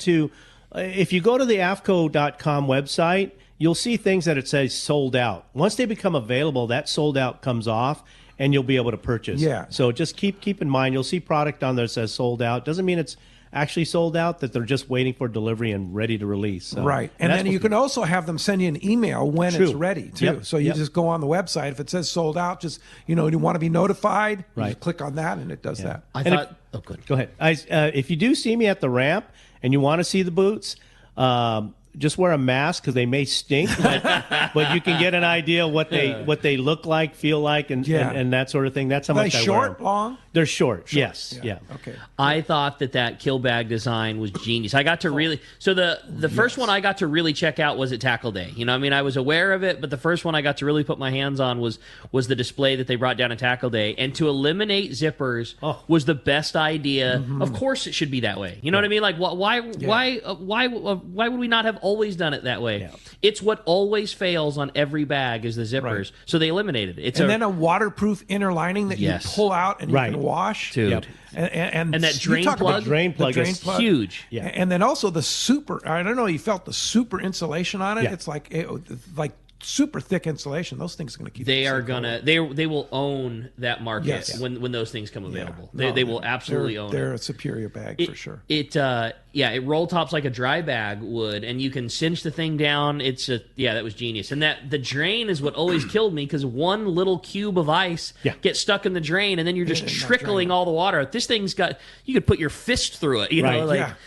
soon. if you go to the AFCO.com website, you'll see things that it says sold out. Once they become available, that sold out comes off, and you'll be able to purchase. Yeah. So just keep in mind, you'll see product on there that says sold out. Doesn't mean it's actually sold out, that they're just waiting for delivery and ready to release. So, right. And then you can also have them send you an email when it's ready, too. Yep. So you just go on the website. If it says sold out, just, you want to be notified, you just click on that, and it does that. Go ahead. If you do see me at the ramp and you want to see the boots, just wear a mask because they may stink, but you can get an idea what they look like, feel like, and that sort of thing. That's how much I wear. Short, long? They're short. Yes. Yeah. Okay. I thought that kill bag design was genius. I got to really the first one I got to really check out was at Tackle Day. I was aware of it, but the first one I got to really put my hands on was the display that they brought down at Tackle Day. And to eliminate zippers was the best idea. Mm-hmm. Of course, it should be that way. You know what I mean? Like, why would we not have always done it that way? Yeah. It's what always fails on every bag is the zippers. Right. So they eliminated it. Then a waterproof inner lining that you pull out and you can wash. Dude. Yep. And that drain plug? The drain plug is huge. Yeah. And then also the super, I don't know, you felt the super insulation on it. Yeah. It's like super thick insulation. Those things are going to keep. They are gonna. They will own that market when those things come available. They will absolutely own it. They're a superior bag for sure. It roll tops like a dry bag would, and you can cinch the thing down. That was genius. And that the drain is what always killed me because one little cube of ice gets stuck in the drain, and then you're just trickling all the water. This thing's got, you could put your fist through it.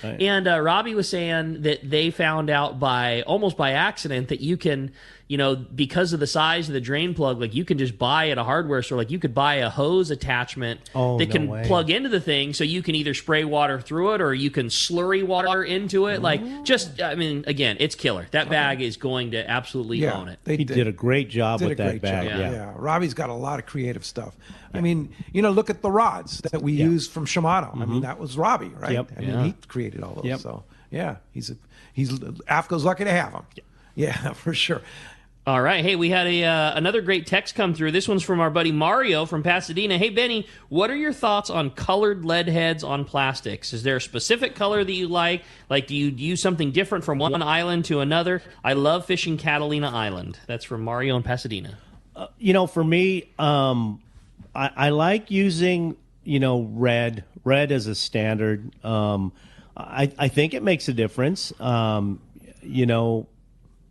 And Robbie was saying that they found out almost by accident that you can. Because of the size of the drain plug, like you can just buy at a hardware store, like you could buy a hose attachment that can plug into the thing, so you can either spray water through it or you can slurry water into it. Again, it's killer. That bag is going to absolutely own it. He did a great job with that bag. Yeah. Robbie's got a lot of creative stuff. I mean, look at the rods that we use from Shimano. I mean, that was Robbie, right? Yep. I mean, he created all those. Yep. So he's AFCO's lucky to have him. Yeah, for sure. All right. Hey, we had another great text come through. This one's from our buddy Mario from Pasadena. Hey, Benny, what are your thoughts on colored lead heads on plastics? Is there a specific color that you like? Like, do you use something different from one island to another? I love fishing Catalina Island. That's from Mario in Pasadena. For me, I like using, red as a standard. I think it makes a difference.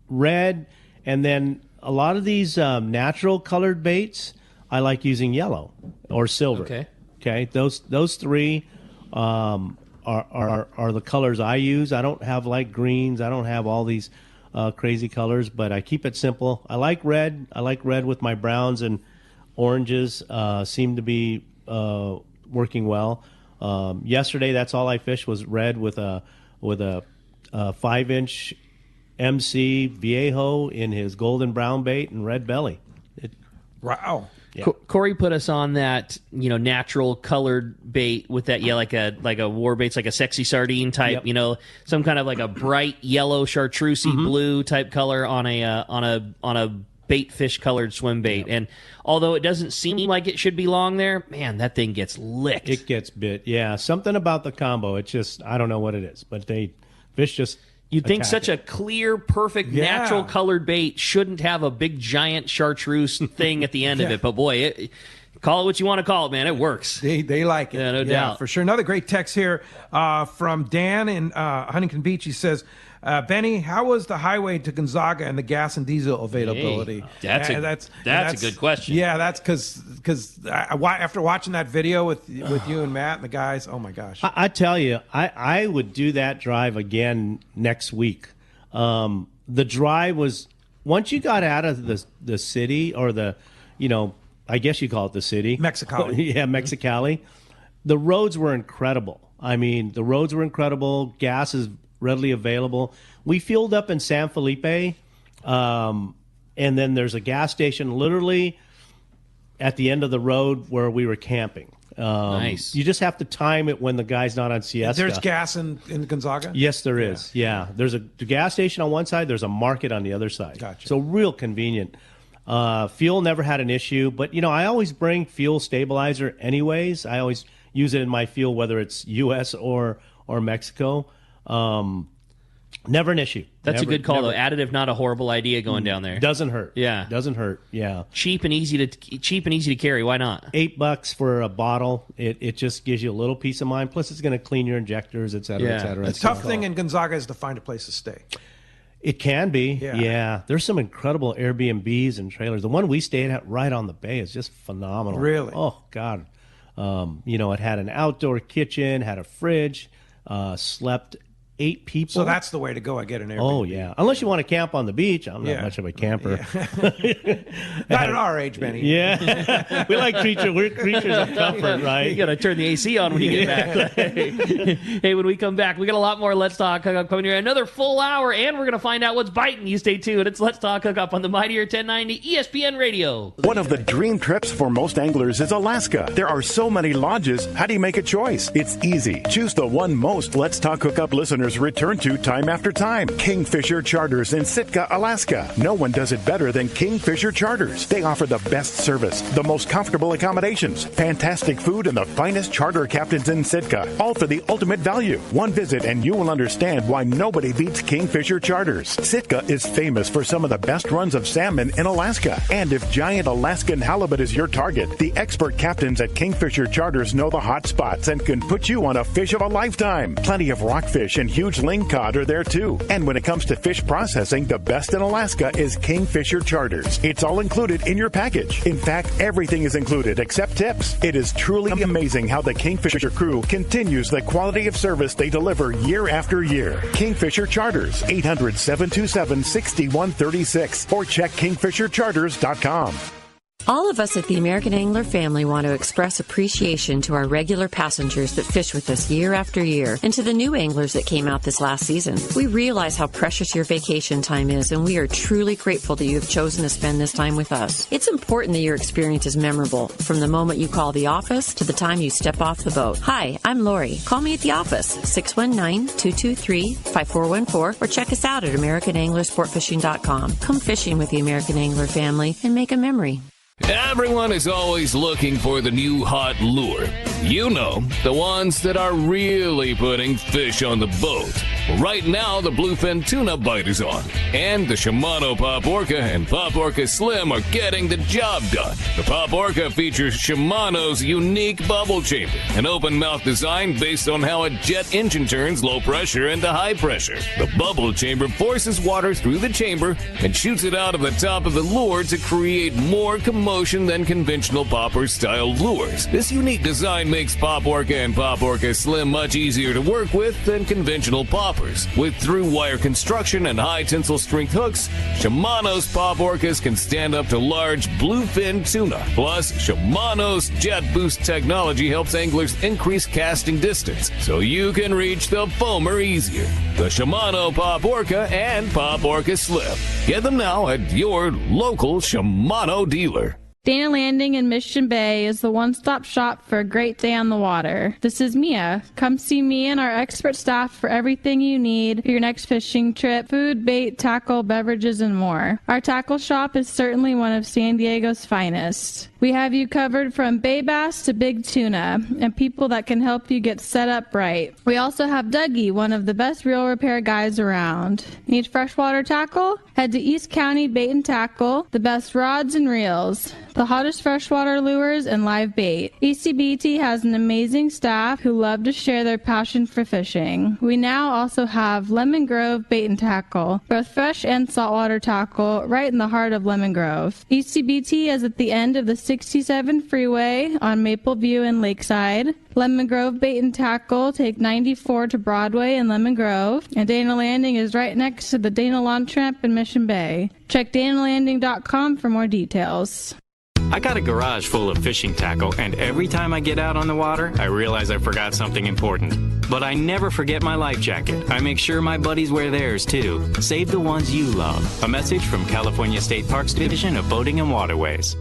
red, and then a lot of these natural colored baits, I like using yellow or silver. Okay. Those three are the colors I use. I don't have like greens. I don't have all these crazy colors, but I keep it simple. I like red. I like red with my browns and oranges. Seem to be working well. Yesterday, that's all I fished was red with a 5-inch MC Viejo in his golden brown bait and red belly. Wow. Yeah. Corey put us on that, natural colored bait with that, like a war bait's like a sexy sardine type, some kind of like a bright yellow chartreusey blue type color on a bait fish colored swim bait. And although it doesn't seem like it should be long there, man, that thing gets licked. It gets bit. Yeah. Something about the combo. It's just, I don't know what it is, but fish just. You'd think such a clear, perfect, natural colored bait shouldn't have a big, giant chartreuse thing at the end of it. But boy, call it what you want to call it, man. It works. They like it. Yeah, no doubt. For sure. Another great text here from Dan in Huntington Beach. He says, Benny, how was the highway to Gonzaga and the gas and diesel availability? Hey, that's a good question. Yeah, that's because after watching that video with you and Matt and the guys, oh my gosh. I tell you, I would do that drive again next week. The drive was, once you got out of the city or I guess you call it the city. Mexicali. Yeah, Mexicali. The roads were incredible. I mean, the roads were incredible. Gas is readily available. We fueled up in San Felipe, and then there's a gas station literally at the end of the road where we were camping. Nice. You just have to time it when the guy's not on siesta. There's gas in Gonzaga? Yes, there is. Yeah. There's a gas station on one side. There's a market on the other side. Gotcha. So real convenient. Fuel never had an issue, but I always bring fuel stabilizer anyways. I always use it in my fuel, whether it's U.S. or Mexico. Never an issue. That's a good call, though. Additive, not a horrible idea going down there. Doesn't hurt. Yeah. Doesn't hurt. Yeah. Cheap and easy to carry. Why not? $8 for a bottle. It just gives you a little peace of mind. Plus, it's going to clean your injectors, et cetera, et cetera. The tough thing in Gonzaga is to find a place to stay. It can be. Yeah. There's some incredible Airbnbs and trailers. The one we stayed at right on the bay is just phenomenal. Really? Oh, God. It had an outdoor kitchen, had a fridge, slept 8 people. So that's the way to go. I get an Airbnb. Oh, yeah. Unless you want to camp on the beach. I'm not much of a camper. Yeah. Not at our age, Benny. Yeah. We're creatures of comfort, right? You got to turn the AC on when you get back. Hey, when we come back, we got a lot more Let's Talk Hookup coming here. Another full hour, and we're going to find out what's biting. You stay tuned. It's Let's Talk Hookup on the Mightier 1090 ESPN Radio. One of the dream trips for most anglers is Alaska. There are so many lodges. How do you make a choice? It's easy. Choose the one most Let's Talk Hookup listeners return to time after time. Kingfisher Charters in Sitka, Alaska. No one does it better than Kingfisher Charters. They offer the best service, the most comfortable accommodations, fantastic food, and the finest charter captains in Sitka. All for the ultimate value. One visit and you will understand why nobody beats Kingfisher Charters. Sitka is famous for some of the best runs of salmon in Alaska. And if giant Alaskan halibut is your target, the expert captains at Kingfisher Charters know the hot spots and can put you on a fish of a lifetime. Plenty of rockfish and huge lingcod are there too. And when it comes to fish processing, the best in Alaska is Kingfisher Charters. It's all included in your package. In fact, everything is included except tips. It is truly amazing how the Kingfisher crew continues the quality of service they deliver year after year. Kingfisher Charters, 800-727-6136 or check kingfishercharters.com. All of us at the American Angler family want to express appreciation to our regular passengers that fish with us year after year, and to the new anglers that came out this last season. We realize how precious your vacation time is, and we are truly grateful that you have chosen to spend this time with us. It's important that your experience is memorable, from the moment you call the office to the time you step off the boat. Hi, I'm Lori. Call me at the office, 619-223-5414, or check us out at AmericanAnglerSportFishing.com. Come fishing with the American Angler family and make a memory. Everyone is always looking for the new hot lure. You know, the ones that are really putting fish on the boat. Right now, the Bluefin Tuna Bite is on, and the Shimano Pop Orca and Pop Orca Slim are getting the job done. The Pop Orca features Shimano's unique bubble chamber, an open mouth design based on how a jet engine turns low pressure into high pressure. The bubble chamber forces water through the chamber and shoots it out of the top of the lure to create more commotion than conventional popper-style lures. This unique design makes Pop Orca and Pop Orca Slim much easier to work with than conventional poppers. With through-wire construction and high tensile strength hooks, Shimano's Pop Orcas can stand up to large bluefin tuna. Plus, Shimano's Jet Boost technology helps anglers increase casting distance, so you can reach the foamer easier. The Shimano Pop Orca and Pop Orca Slim. Get them now at your local Shimano dealer. Dana Landing in Mission Bay is the one-stop shop for a great day on the water. This is Mia. Come see me and our expert staff for everything you need for your next fishing trip: food, bait, tackle, beverages, and more. Our tackle shop is certainly one of San Diego's finest. We have you covered from bay bass to big tuna, and people that can help you get set up right. We also have Dougie, one of the best reel repair guys around. Need freshwater tackle? Head to East County Bait and Tackle, the best rods and reels, the hottest freshwater lures, and live bait. ECBT has an amazing staff who love to share their passion for fishing. We now also have Lemon Grove Bait and Tackle, both fresh and saltwater tackle, right in the heart of Lemon Grove. ECBT is at the end of the 67 freeway on Maple View and Lakeside. Lemon Grove Bait and Tackle take 94 to Broadway in Lemon Grove, and Dana Landing is right next to the Dana Lawn Tramp in Mission Bay. Check danalanding.com for more details. I got a garage full of fishing tackle, and every time I get out on the water, I realize I forgot something important. But I never forget my life jacket. I make sure my buddies wear theirs, too. Save the ones you love. A message from California State Parks Division of Boating and Waterways.